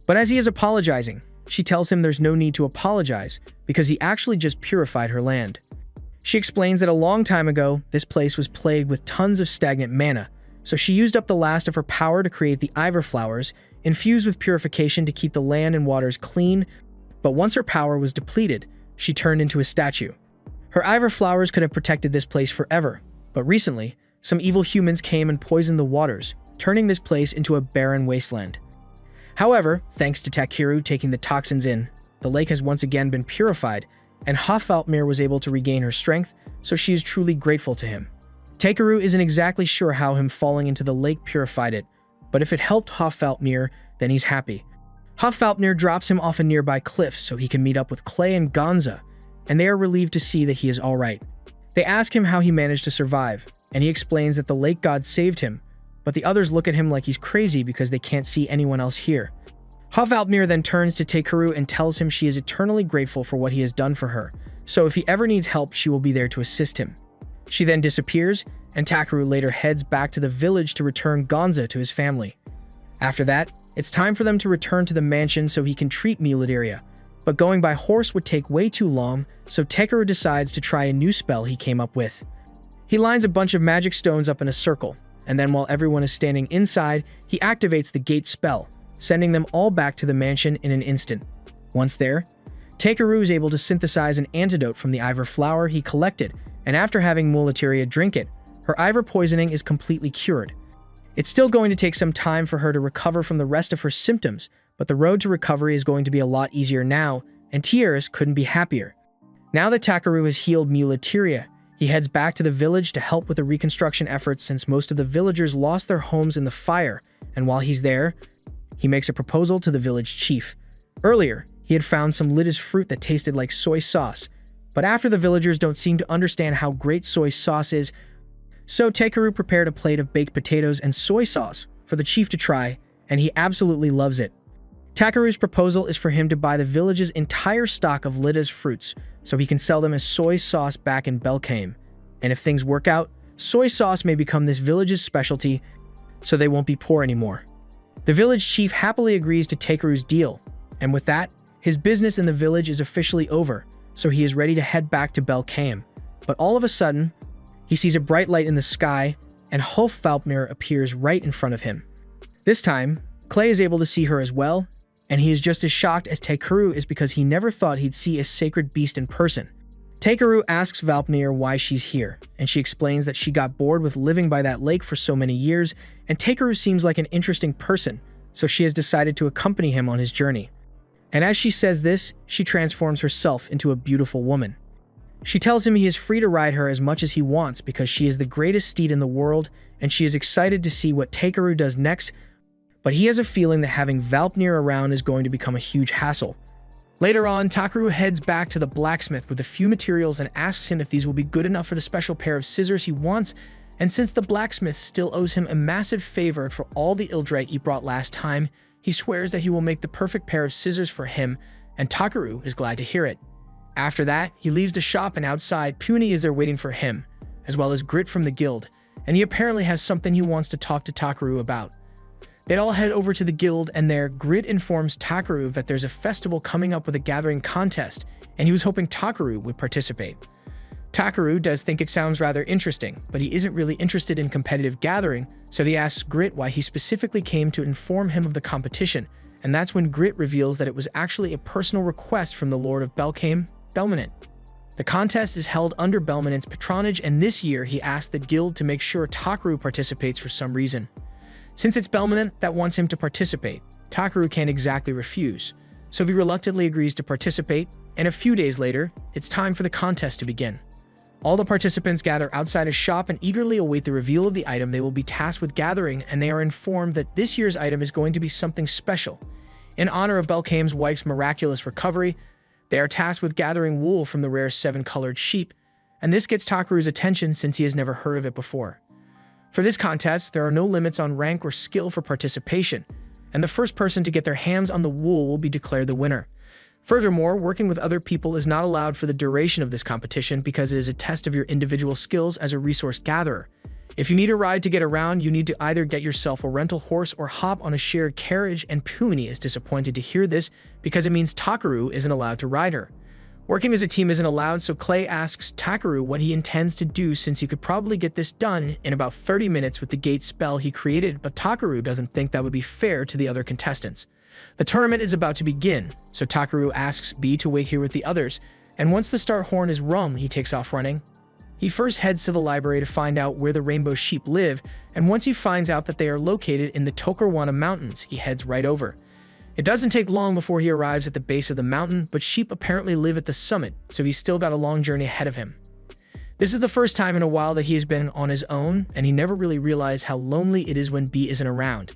But as he is apologizing, she tells him there's no need to apologize, because he actually just purified her land. She explains that a long time ago, this place was plagued with tons of stagnant mana, so she used up the last of her power to create the Iver flowers, infused with purification to keep the land and waters clean, but once her power was depleted, she turned into a statue. Her Iver flowers could have protected this place forever, but recently, some evil humans came and poisoned the waters, turning this place into a barren wasteland. However, thanks to Takiru taking the toxins in, the lake has once again been purified, and Hofalpnir was able to regain her strength, so she is truly grateful to him. Takiru isn't exactly sure how him falling into the lake purified it, but if it helped Hofalpnir, then he's happy. Hofalpnir drops him off a nearby cliff so he can meet up with Clay and Gonza, and they are relieved to see that he is alright. They ask him how he managed to survive, and he explains that the lake god saved him, but the others look at him like he's crazy because they can't see anyone else here. Hofalpnir then turns to Takiru and tells him she is eternally grateful for what he has done for her, so if he ever needs help, she will be there to assist him. She then disappears, and Takiru later heads back to the village to return Gonza to his family. After that, it's time for them to return to the mansion so he can treat Mulidaria, but going by horse would take way too long, so Takiru decides to try a new spell he came up with. He lines a bunch of magic stones up in a circle, and then while everyone is standing inside, he activates the gate spell, sending them all back to the mansion in an instant. Once there, Takiru is able to synthesize an antidote from the Iver flower he collected, and after having Mulidaria drink it, her Iver poisoning is completely cured. It's still going to take some time for her to recover from the rest of her symptoms, but the road to recovery is going to be a lot easier now, and Tieris couldn't be happier. Now that Takiru has healed Mulidaria, he heads back to the village to help with the reconstruction efforts since most of the villagers lost their homes in the fire, and while he's there, he makes a proposal to the village chief. Earlier, he had found some Litas fruit that tasted like soy sauce, but after the villagers don't seem to understand how great soy sauce is, so Takiru prepared a plate of baked potatoes and soy sauce for the chief to try, and he absolutely loves it. Takiru's proposal is for him to buy the village's entire stock of Litas fruits so he can sell them as soy sauce back in Belkame. And if things work out, soy sauce may become this village's specialty so they won't be poor anymore. The village chief happily agrees to Takiru's deal, and with that, his business in the village is officially over, so he is ready to head back to Belkame. But all of a sudden, he sees a bright light in the sky, and Hofalpnir appears right in front of him. This time, Clay is able to see her as well, and he is just as shocked as Takiru is because he never thought he'd see a sacred beast in person. Takiru asks Valpnir why she's here, and she explains that she got bored with living by that lake for so many years, and Takiru seems like an interesting person, so she has decided to accompany him on his journey. And as she says this, she transforms herself into a beautiful woman. She tells him he is free to ride her as much as he wants because she is the greatest steed in the world, and she is excited to see what Takiru does next, but he has a feeling that having Valpnir around is going to become a huge hassle. Later on, Takiru heads back to the blacksmith with a few materials and asks him if these will be good enough for the special pair of scissors he wants, and since the blacksmith still owes him a massive favor for all the Ildrite he brought last time, he swears that he will make the perfect pair of scissors for him, and Takiru is glad to hear it. After that, he leaves the shop and outside, Puny is there waiting for him, as well as Grit from the guild, and he apparently has something he wants to talk to Takiru about. They'd all head over to the guild, and there, Grit informs Takiru that there's a festival coming up with a gathering contest, and he was hoping Takiru would participate. Takiru does think it sounds rather interesting, but he isn't really interested in competitive gathering, so he asks Grit why he specifically came to inform him of the competition, and that's when Grit reveals that it was actually a personal request from the Lord of Belkame, Belminant. The contest is held under Belminant's patronage, and this year he asked the guild to make sure Takiru participates for some reason. Since it's Belminant that wants him to participate, Takiru can't exactly refuse, so he reluctantly agrees to participate, and a few days later, it's time for the contest to begin. All the participants gather outside a shop and eagerly await the reveal of the item they will be tasked with gathering, and they are informed that this year's item is going to be something special. In honor of Belkame's wife's miraculous recovery, they are tasked with gathering wool from the rare 7-colored sheep, and this gets Takeru's attention since he has never heard of it before. For this contest, there are no limits on rank or skill for participation, and the first person to get their hands on the wool will be declared the winner. Furthermore, working with other people is not allowed for the duration of this competition because it is a test of your individual skills as a resource gatherer. If you need a ride to get around, you need to either get yourself a rental horse or hop on a shared carriage, and Pumini is disappointed to hear this because it means Takeru isn't allowed to ride her. Working as a team isn't allowed, so Clay asks Takeru what he intends to do since he could probably get this done in about 30 minutes with the gate spell he created, but Takeru doesn't think that would be fair to the other contestants. The tournament is about to begin, so Takeru asks B to wait here with the others, and once the start horn is rung, he takes off running. He first heads to the library to find out where the rainbow sheep live, and once he finds out that they are located in the Tokarwana Mountains, he heads right over. It doesn't take long before he arrives at the base of the mountain, but sheep apparently live at the summit, so he's still got a long journey ahead of him. This is the first time in a while that he has been on his own, and he never really realized how lonely it is when B isn't around.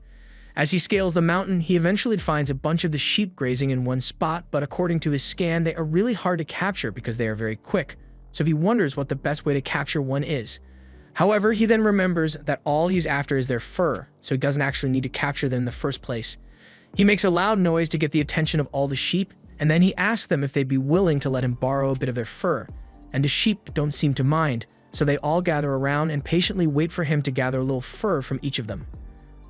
As he scales the mountain, he eventually finds a bunch of the sheep grazing in one spot, but according to his scan, they are really hard to capture because they are very quick, so he wonders what the best way to capture one is. However, he then remembers that all he's after is their fur, so he doesn't actually need to capture them in the first place. He makes a loud noise to get the attention of all the sheep, and then he asks them if they'd be willing to let him borrow a bit of their fur, and the sheep don't seem to mind, so they all gather around and patiently wait for him to gather a little fur from each of them.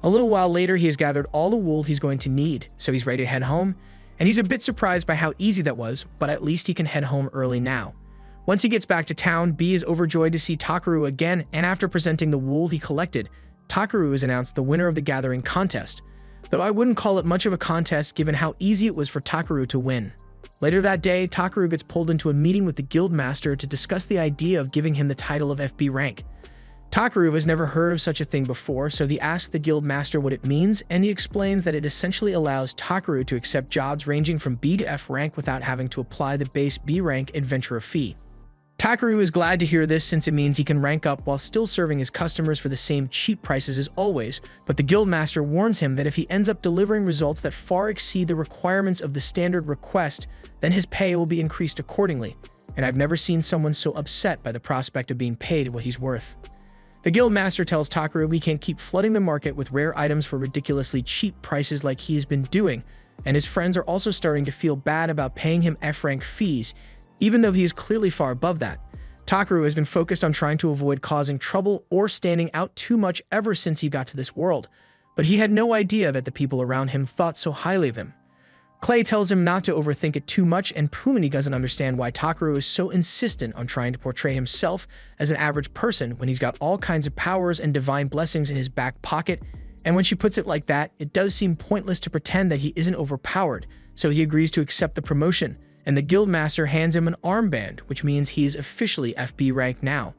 A little while later, he has gathered all the wool he's going to need, so he's ready to head home, and he's a bit surprised by how easy that was, but at least he can head home early now. Once he gets back to town, B is overjoyed to see Takeru again, and after presenting the wool he collected, Takeru is announced the winner of the gathering contest, though I wouldn't call it much of a contest given how easy it was for Takeru to win. Later that day, Takeru gets pulled into a meeting with the guild master to discuss the idea of giving him the title of FB rank. Takeru has never heard of such a thing before, so he asks the guild master what it means, and he explains that it essentially allows Takeru to accept jobs ranging from B to F rank without having to apply the base B rank adventurer fee. Takeru is glad to hear this since it means he can rank up while still serving his customers for the same cheap prices as always, but the guild master warns him that if he ends up delivering results that far exceed the requirements of the standard request, then his pay will be increased accordingly, and I've never seen someone so upset by the prospect of being paid what he's worth. The guild master tells Takeru he can't keep flooding the market with rare items for ridiculously cheap prices like he has been doing, and his friends are also starting to feel bad about paying him F-rank fees, even though he is clearly far above that. Takeru has been focused on trying to avoid causing trouble or standing out too much ever since he got to this world, but he had no idea that the people around him thought so highly of him. Clay tells him not to overthink it too much, and Pumini doesn't understand why Takeru is so insistent on trying to portray himself as an average person when he's got all kinds of powers and divine blessings in his back pocket, and when she puts it like that, it does seem pointless to pretend that he isn't overpowered, so he agrees to accept the promotion, and the guildmaster hands him an armband, which means he is officially FB rank now.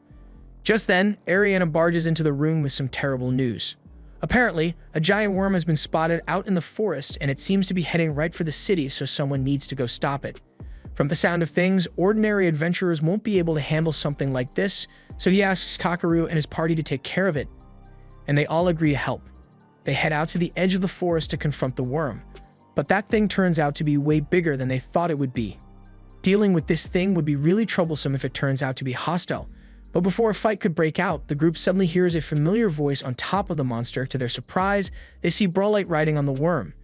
Just then, Ariana barges into the room with some terrible news. Apparently, a giant worm has been spotted out in the forest, and it seems to be heading right for the city, so someone needs to go stop it. From the sound of things, ordinary adventurers won't be able to handle something like this, so he asks Takeru and his party to take care of it, and they all agree to help. They head out to the edge of the forest to confront the worm, but that thing turns out to be way bigger than they thought it would be. Dealing with this thing would be really troublesome if it turns out to be hostile, but before a fight could break out, the group suddenly hears a familiar voice on top of the monster. To their surprise, they see Brawlite riding on the worm.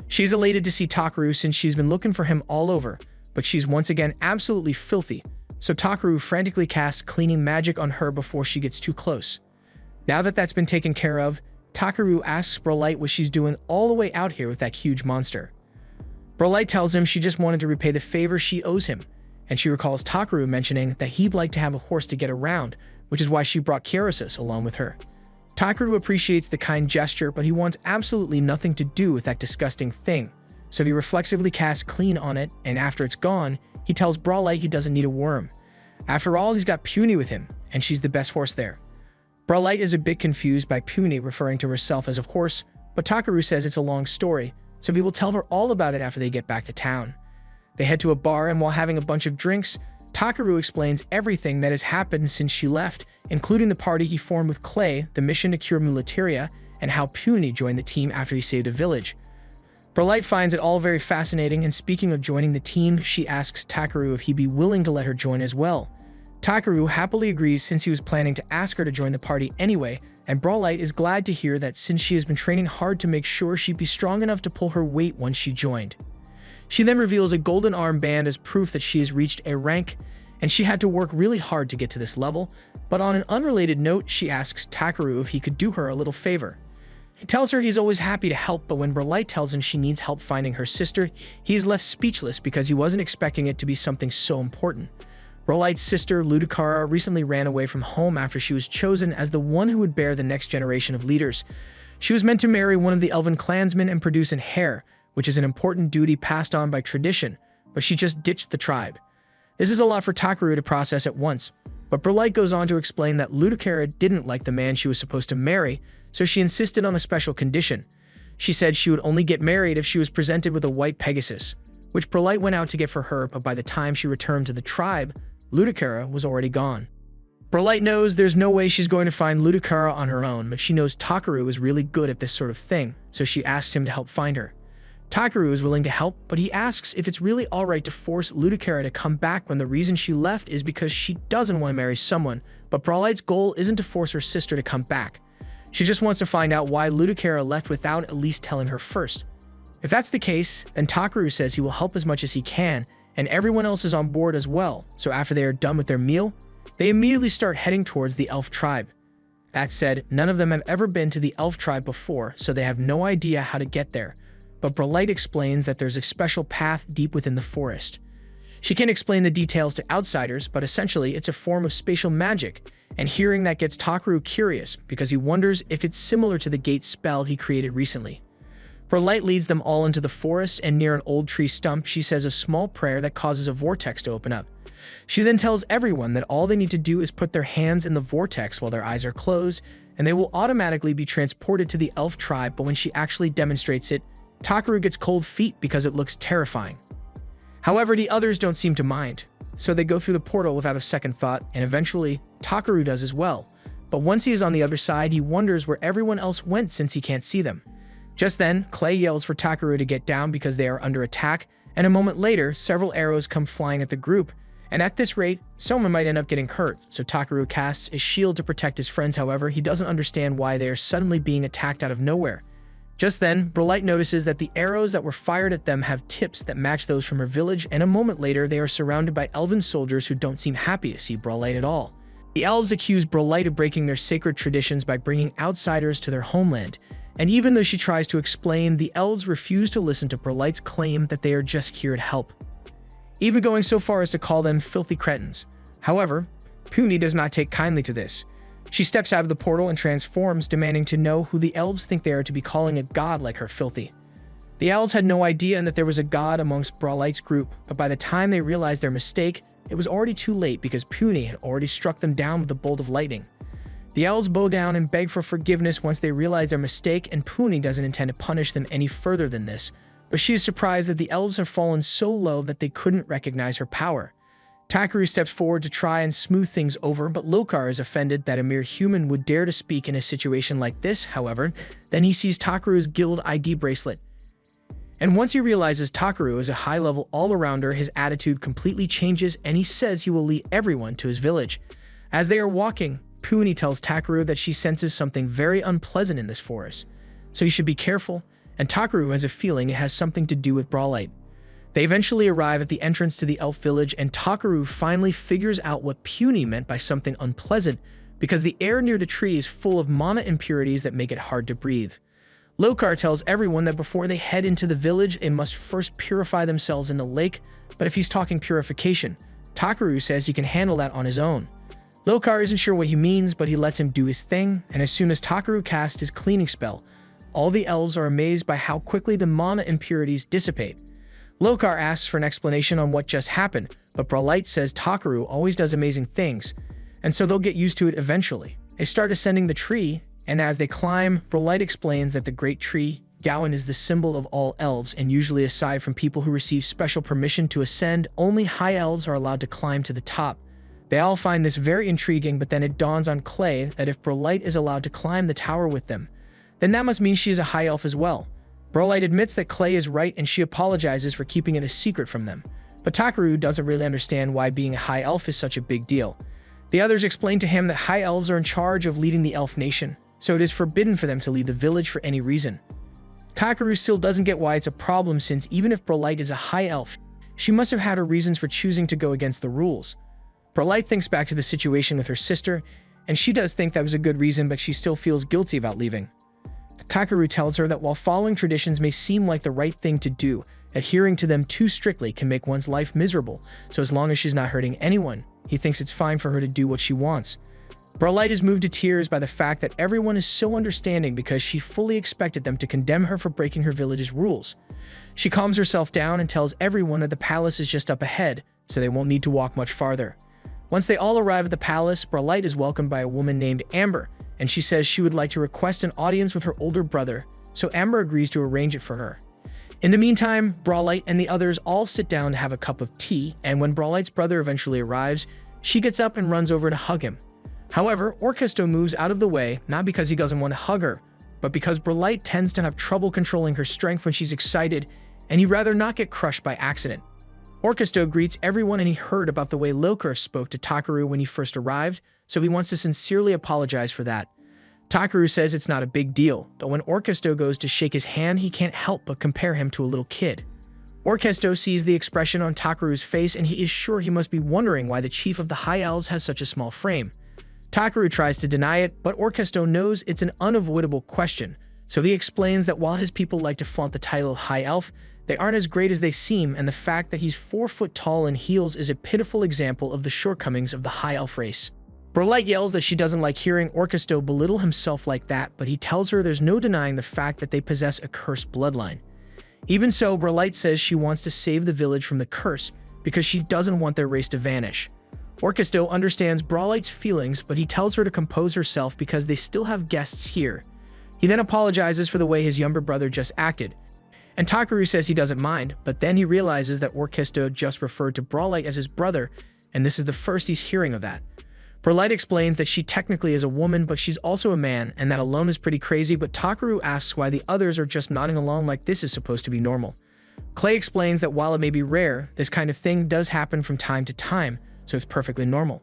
She's elated to see Takeru since she's been looking for him all over, but she's once again absolutely filthy, so Takeru frantically casts cleaning magic on her before she gets too close. Now that that's been taken care of, Takeru asks Brawlite what she's doing all the way out here with that huge monster. Brawlite tells him she just wanted to repay the favor she owes him, and she recalls Takeru mentioning that he'd like to have a horse to get around, which is why she brought Kiarasis along with her. Takeru appreciates the kind gesture, but he wants absolutely nothing to do with that disgusting thing, so he reflexively casts clean on it, and after it's gone, he tells Brawlite he doesn't need a worm. After all, he's got Puny with him, and she's the best horse there. Brawlite is a bit confused by Puny referring to herself as a horse, but Takeru says it's a long story, so he will tell her all about it after they get back to town. They head to a bar, and while having a bunch of drinks, Takaru explains everything that has happened since she left, including the party he formed with Clay, the mission to cure Mulateria, and how Puny joined the team after he saved a village. Brolight finds it all very fascinating, and speaking of joining the team, she asks Takaru if he'd be willing to let her join as well. Takaru happily agrees since he was planning to ask her to join the party anyway, and Brolight is glad to hear that since she has been training hard to make sure she'd be strong enough to pull her weight once she joined. She then reveals a golden armband as proof that she has reached a rank, and she had to work really hard to get to this level, but on an unrelated note, she asks Takaru if he could do her a little favor. He tells her he's always happy to help, but when Brolight tells him she needs help finding her sister, he is left speechless because he wasn't expecting it to be something so important. Brolight's sister, Ludicara, recently ran away from home after she was chosen as the one who would bear the next generation of leaders. She was meant to marry one of the elven clansmen and produce an heir, which is an important duty passed on by tradition, but she just ditched the tribe. This is a lot for Takaru to process at once, but Brolight goes on to explain that Ludicara didn't like the man she was supposed to marry, so she insisted on a special condition. She said she would only get married if she was presented with a white Pegasus, which Brolight went out to get for her, but by the time she returned to the tribe, Ludicara was already gone. Brolight knows there's no way she's going to find Ludicara on her own, but she knows Takaru is really good at this sort of thing, so she asks him to help find her. Takaru is willing to help, but he asks if it's really alright to force Ludicara to come back when the reason she left is because she doesn't want to marry someone, but Brolight's goal isn't to force her sister to come back. She just wants to find out why Ludicara left without at least telling her first. If that's the case, then Takaru says he will help as much as he can, and everyone else is on board as well, so after they are done with their meal, they immediately start heading towards the elf tribe. That said, none of them have ever been to the elf tribe before, so they have no idea how to get there, but Brolight explains that there's a special path deep within the forest. She can't explain the details to outsiders, but essentially it's a form of spatial magic, and hearing that gets Takaru curious because he wonders if it's similar to the gate spell he created recently. Brolight leads them all into the forest, and near an old tree stump, she says a small prayer that causes a vortex to open up. She then tells everyone that all they need to do is put their hands in the vortex while their eyes are closed, and they will automatically be transported to the elf tribe, but when she actually demonstrates it, Takaru gets cold feet because it looks terrifying. However, the others don't seem to mind, so they go through the portal without a second thought, and eventually, Takaru does as well. But once he is on the other side, he wonders where everyone else went since he can't see them. Just then, Clay yells for Takaru to get down because they are under attack, and a moment later, several arrows come flying at the group, and at this rate, someone might end up getting hurt, so Takaru casts a shield to protect his friends. However, he doesn't understand why they are suddenly being attacked out of nowhere. Just then, Brolight notices that the arrows that were fired at them have tips that match those from her village, and a moment later, they are surrounded by elven soldiers who don't seem happy to see Brolight at all. The elves accuse Brolight of breaking their sacred traditions by bringing outsiders to their homeland, and even though she tries to explain, the elves refuse to listen to Brolight's claim that they are just here to help, even going so far as to call them filthy cretins. However, Puny does not take kindly to this. She steps out of the portal and transforms, demanding to know who the elves think they are to be calling a god like her filthy. The elves had no idea that there was a god amongst Brolight's group, but by the time they realized their mistake, it was already too late because Puny had already struck them down with a bolt of lightning. The elves bow down and beg for forgiveness once they realize their mistake, and Puny doesn't intend to punish them any further than this, but she is surprised that the elves have fallen so low that they couldn't recognize her power. Takaru steps forward to try and smooth things over, but Lokar is offended that a mere human would dare to speak in a situation like this. However, then he sees Takaru's guild ID bracelet, and once he realizes Takaru is a high-level all-arounder, his attitude completely changes, and he says he will lead everyone to his village. As they are walking, Puny tells Takaru that she senses something very unpleasant in this forest, so he should be careful, and Takaru has a feeling it has something to do with Brolight. They eventually arrive at the entrance to the elf village, and Takaru finally figures out what Puny meant by something unpleasant, because the air near the tree is full of mana impurities that make it hard to breathe. Lokar tells everyone that before they head into the village, they must first purify themselves in the lake, but if he's talking purification, Takaru says he can handle that on his own. Lokar isn't sure what he means, but he lets him do his thing, and as soon as Takaru casts his cleaning spell, all the elves are amazed by how quickly the mana impurities dissipate. Lokar asks for an explanation on what just happened, but Brolight says Takaru always does amazing things, and so they'll get used to it eventually. They start ascending the tree, and as they climb, Brolight explains that the great tree Gowan is the symbol of all elves, and usually aside from people who receive special permission to ascend, only high elves are allowed to climb to the top. They all find this very intriguing, but then it dawns on Clay that if Brolight is allowed to climb the tower with them, then that must mean she is a high elf as well. Brolight admits that Clay is right and she apologizes for keeping it a secret from them. But Takaru doesn't really understand why being a high elf is such a big deal. The others explain to him that high elves are in charge of leading the elf nation, so it is forbidden for them to leave the village for any reason. Takaru still doesn't get why it's a problem, since even if Brolight is a high elf, she must have had her reasons for choosing to go against the rules. Brolight thinks back to the situation with her sister, and she does think that was a good reason, but she still feels guilty about leaving. Takaru tells her that while following traditions may seem like the right thing to do, adhering to them too strictly can make one's life miserable, so as long as she's not hurting anyone, he thinks it's fine for her to do what she wants. Brolight is moved to tears by the fact that everyone is so understanding because she fully expected them to condemn her for breaking her village's rules. She calms herself down and tells everyone that the palace is just up ahead, so they won't need to walk much farther. Once they all arrive at the palace, Brolight is welcomed by a woman named Amber, and she says she would like to request an audience with her older brother, so Amber agrees to arrange it for her. In the meantime, Brolight and the others all sit down to have a cup of tea, and when Brolight's brother eventually arrives, she gets up and runs over to hug him. However, Orkesto moves out of the way, not because he doesn't want to hug her, but because Brolight tends to have trouble controlling her strength when she's excited, and he'd rather not get crushed by accident. Orkesto greets everyone, and he heard about the way Lilkur spoke to Takaru when he first arrived, so he wants to sincerely apologize for that. Takaru says it's not a big deal, but when Orkesto goes to shake his hand, he can't help but compare him to a little kid. Orkesto sees the expression on Takaru's face, and he is sure he must be wondering why the chief of the High Elves has such a small frame. Takaru tries to deny it, but Orkesto knows it's an unavoidable question, so he explains that while his people like to flaunt the title of High Elf, they aren't as great as they seem, and the fact that he's 4 foot tall in heels is a pitiful example of the shortcomings of the High Elf race. Brolight yells that she doesn't like hearing Orkesto belittle himself like that, but he tells her there's no denying the fact that they possess a cursed bloodline. Even so, Brolight says she wants to save the village from the curse because she doesn't want their race to vanish. Orkesto understands Brolight's feelings, but he tells her to compose herself because they still have guests here. He then apologizes for the way his younger brother just acted, and Takaru says he doesn't mind, but then he realizes that Orkesto just referred to Brolight as his brother, and this is the first he's hearing of that. Brolight explains that she technically is a woman, but she's also a man, and that alone is pretty crazy, but Takaru asks why the others are just nodding along like this is supposed to be normal. Clay explains that while it may be rare, this kind of thing does happen from time to time, so it's perfectly normal.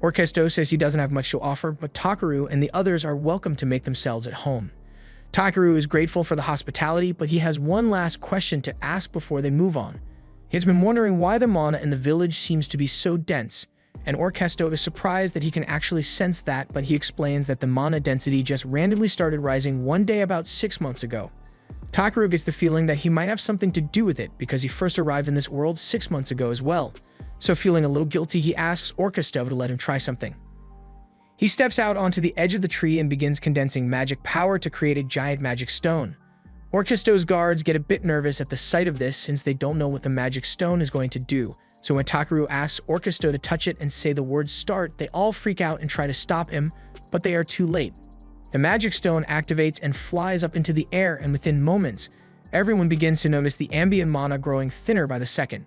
Orkesto says he doesn't have much to offer, but Takaru and the others are welcome to make themselves at home. Takaru is grateful for the hospitality, but he has one last question to ask before they move on. He has been wondering why the mana in the village seems to be so dense, and Orkesto is surprised that he can actually sense that, but he explains that the mana density just randomly started rising one day about 6 months ago. Takaru gets the feeling that he might have something to do with it because he first arrived in this world 6 months ago as well. So feeling a little guilty, he asks Orkesto to let him try something. He steps out onto the edge of the tree and begins condensing magic power to create a giant magic stone. Orkesto's guards get a bit nervous at the sight of this since they don't know what the magic stone is going to do, so when Takaru asks Orkesto to touch it and say the word start, they all freak out and try to stop him, but they are too late. The magic stone activates and flies up into the air, and within moments, everyone begins to notice the ambient mana growing thinner by the second.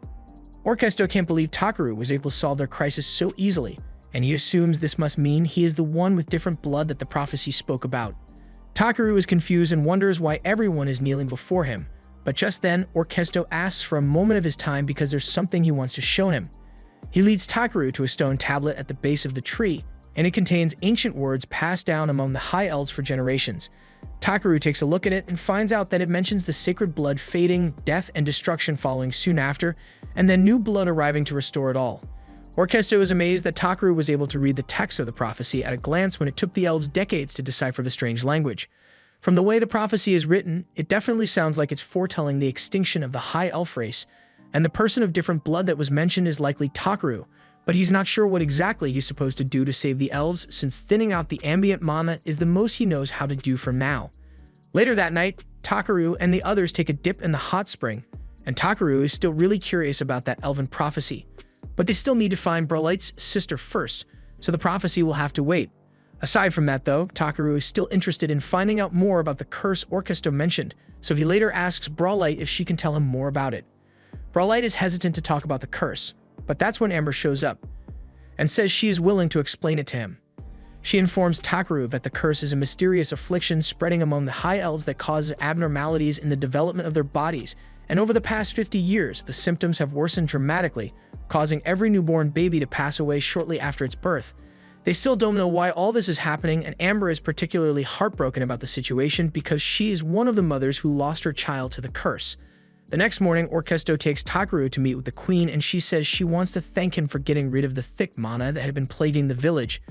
Orkesto can't believe Takaru was able to solve their crisis so easily, and he assumes this must mean he is the one with different blood that the prophecy spoke about. Takaru is confused and wonders why everyone is kneeling before him, but just then, Orkesto asks for a moment of his time because there's something he wants to show him. He leads Takaru to a stone tablet at the base of the tree, and it contains ancient words passed down among the High Elves for generations. Takaru takes a look at it and finds out that it mentions the sacred blood fading, death and destruction following soon after, and then new blood arriving to restore it all. Orkesto is amazed that Takaru was able to read the text of the prophecy at a glance when it took the elves decades to decipher the strange language. From the way the prophecy is written, it definitely sounds like it's foretelling the extinction of the High Elf race, and the person of different blood that was mentioned is likely Takaru, but he's not sure what exactly he's supposed to do to save the elves since thinning out the ambient mana is the most he knows how to do for now. Later that night, Takaru and the others take a dip in the hot spring, and Takaru is still really curious about that elven prophecy, but they still need to find Brolight's sister first, so the prophecy will have to wait. Aside from that, though, Takaru is still interested in finding out more about the curse Orkesto mentioned, so he later asks Brawlite if she can tell him more about it. Brawlite is hesitant to talk about the curse, but that's when Amber shows up and says she is willing to explain it to him. She informs Takaru that the curse is a mysterious affliction spreading among the High Elves that causes abnormalities in the development of their bodies, and over the past 50 years, the symptoms have worsened dramatically, causing every newborn baby to pass away shortly after its birth. They still don't know why all this is happening, and Amber is particularly heartbroken about the situation because she is one of the mothers who lost her child to the curse. The next morning, Orkesto takes Takaru to meet with the queen, and she says she wants to thank him for getting rid of the thick mana that had been plaguing the village.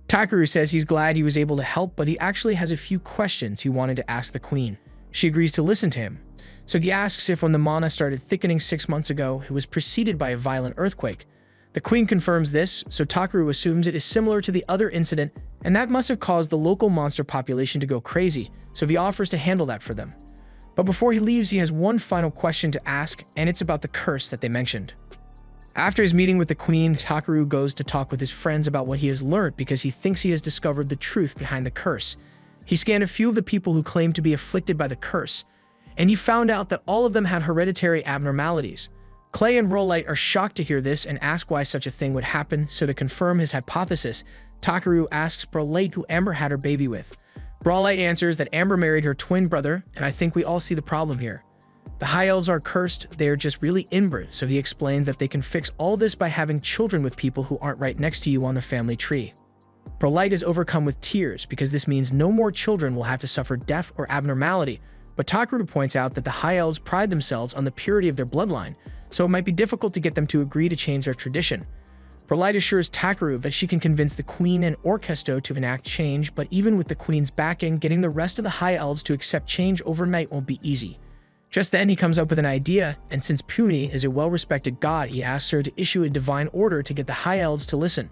Takaru says he's glad he was able to help, but he actually has a few questions he wanted to ask the queen. She agrees to listen to him. So he asks if when the mana started thickening 6 months ago, it was preceded by a violent earthquake. The queen confirms this, so Takaru assumes it is similar to the other incident, and that must have caused the local monster population to go crazy, so he offers to handle that for them. But before he leaves, he has one final question to ask, and it's about the curse that they mentioned. After his meeting with the queen, Takaru goes to talk with his friends about what he has learned because he thinks he has discovered the truth behind the curse. He scanned a few of the people who claimed to be afflicted by the curse, and he found out that all of them had hereditary abnormalities. Clay and Brawlite are shocked to hear this and ask why such a thing would happen, so to confirm his hypothesis, Takaru asks Brawlite who Amber had her baby with. Brawlite answers that Amber married her twin brother, and I think we all see the problem here. The High Elves are cursed, they are just really inbred, so he explains that they can fix all this by having children with people who aren't right next to you on the family tree. Brawlite is overcome with tears because this means no more children will have to suffer death or abnormality, but Takaru points out that the High Elves pride themselves on the purity of their bloodline, so it might be difficult to get them to agree to change their tradition. Brawlite assures Takaru that she can convince the queen and Orkesto to enact change, but even with the queen's backing, getting the rest of the High Elves to accept change overnight won't be easy. Just then, he comes up with an idea, and since Puni is a well-respected god, he asks her to issue a divine order to get the High Elves to listen.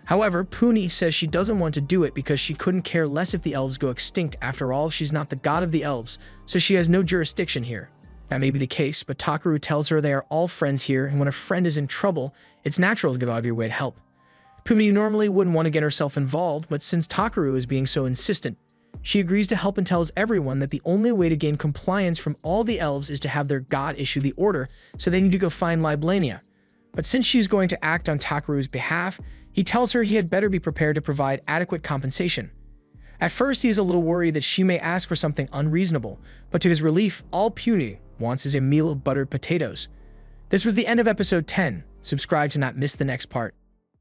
However, Puni says she doesn't want to do it because she couldn't care less if the elves go extinct. After all, she's not the god of the elves, so she has no jurisdiction here. That may be the case, but Takaru tells her they are all friends here, and when a friend is in trouble, it's natural to go out of your way to help. Puni normally wouldn't want to get herself involved, but since Takaru is being so insistent, she agrees to help and tells everyone that the only way to gain compliance from all the elves is to have their god issue the order, so they need to go find Liblania. But since she's going to act on Takaru's behalf, he tells her he had better be prepared to provide adequate compensation. At first, he is a little worried that she may ask for something unreasonable, but to his relief, all Puni wants is a meal of buttered potatoes. This was the end of episode 10. Subscribe to not miss the next part.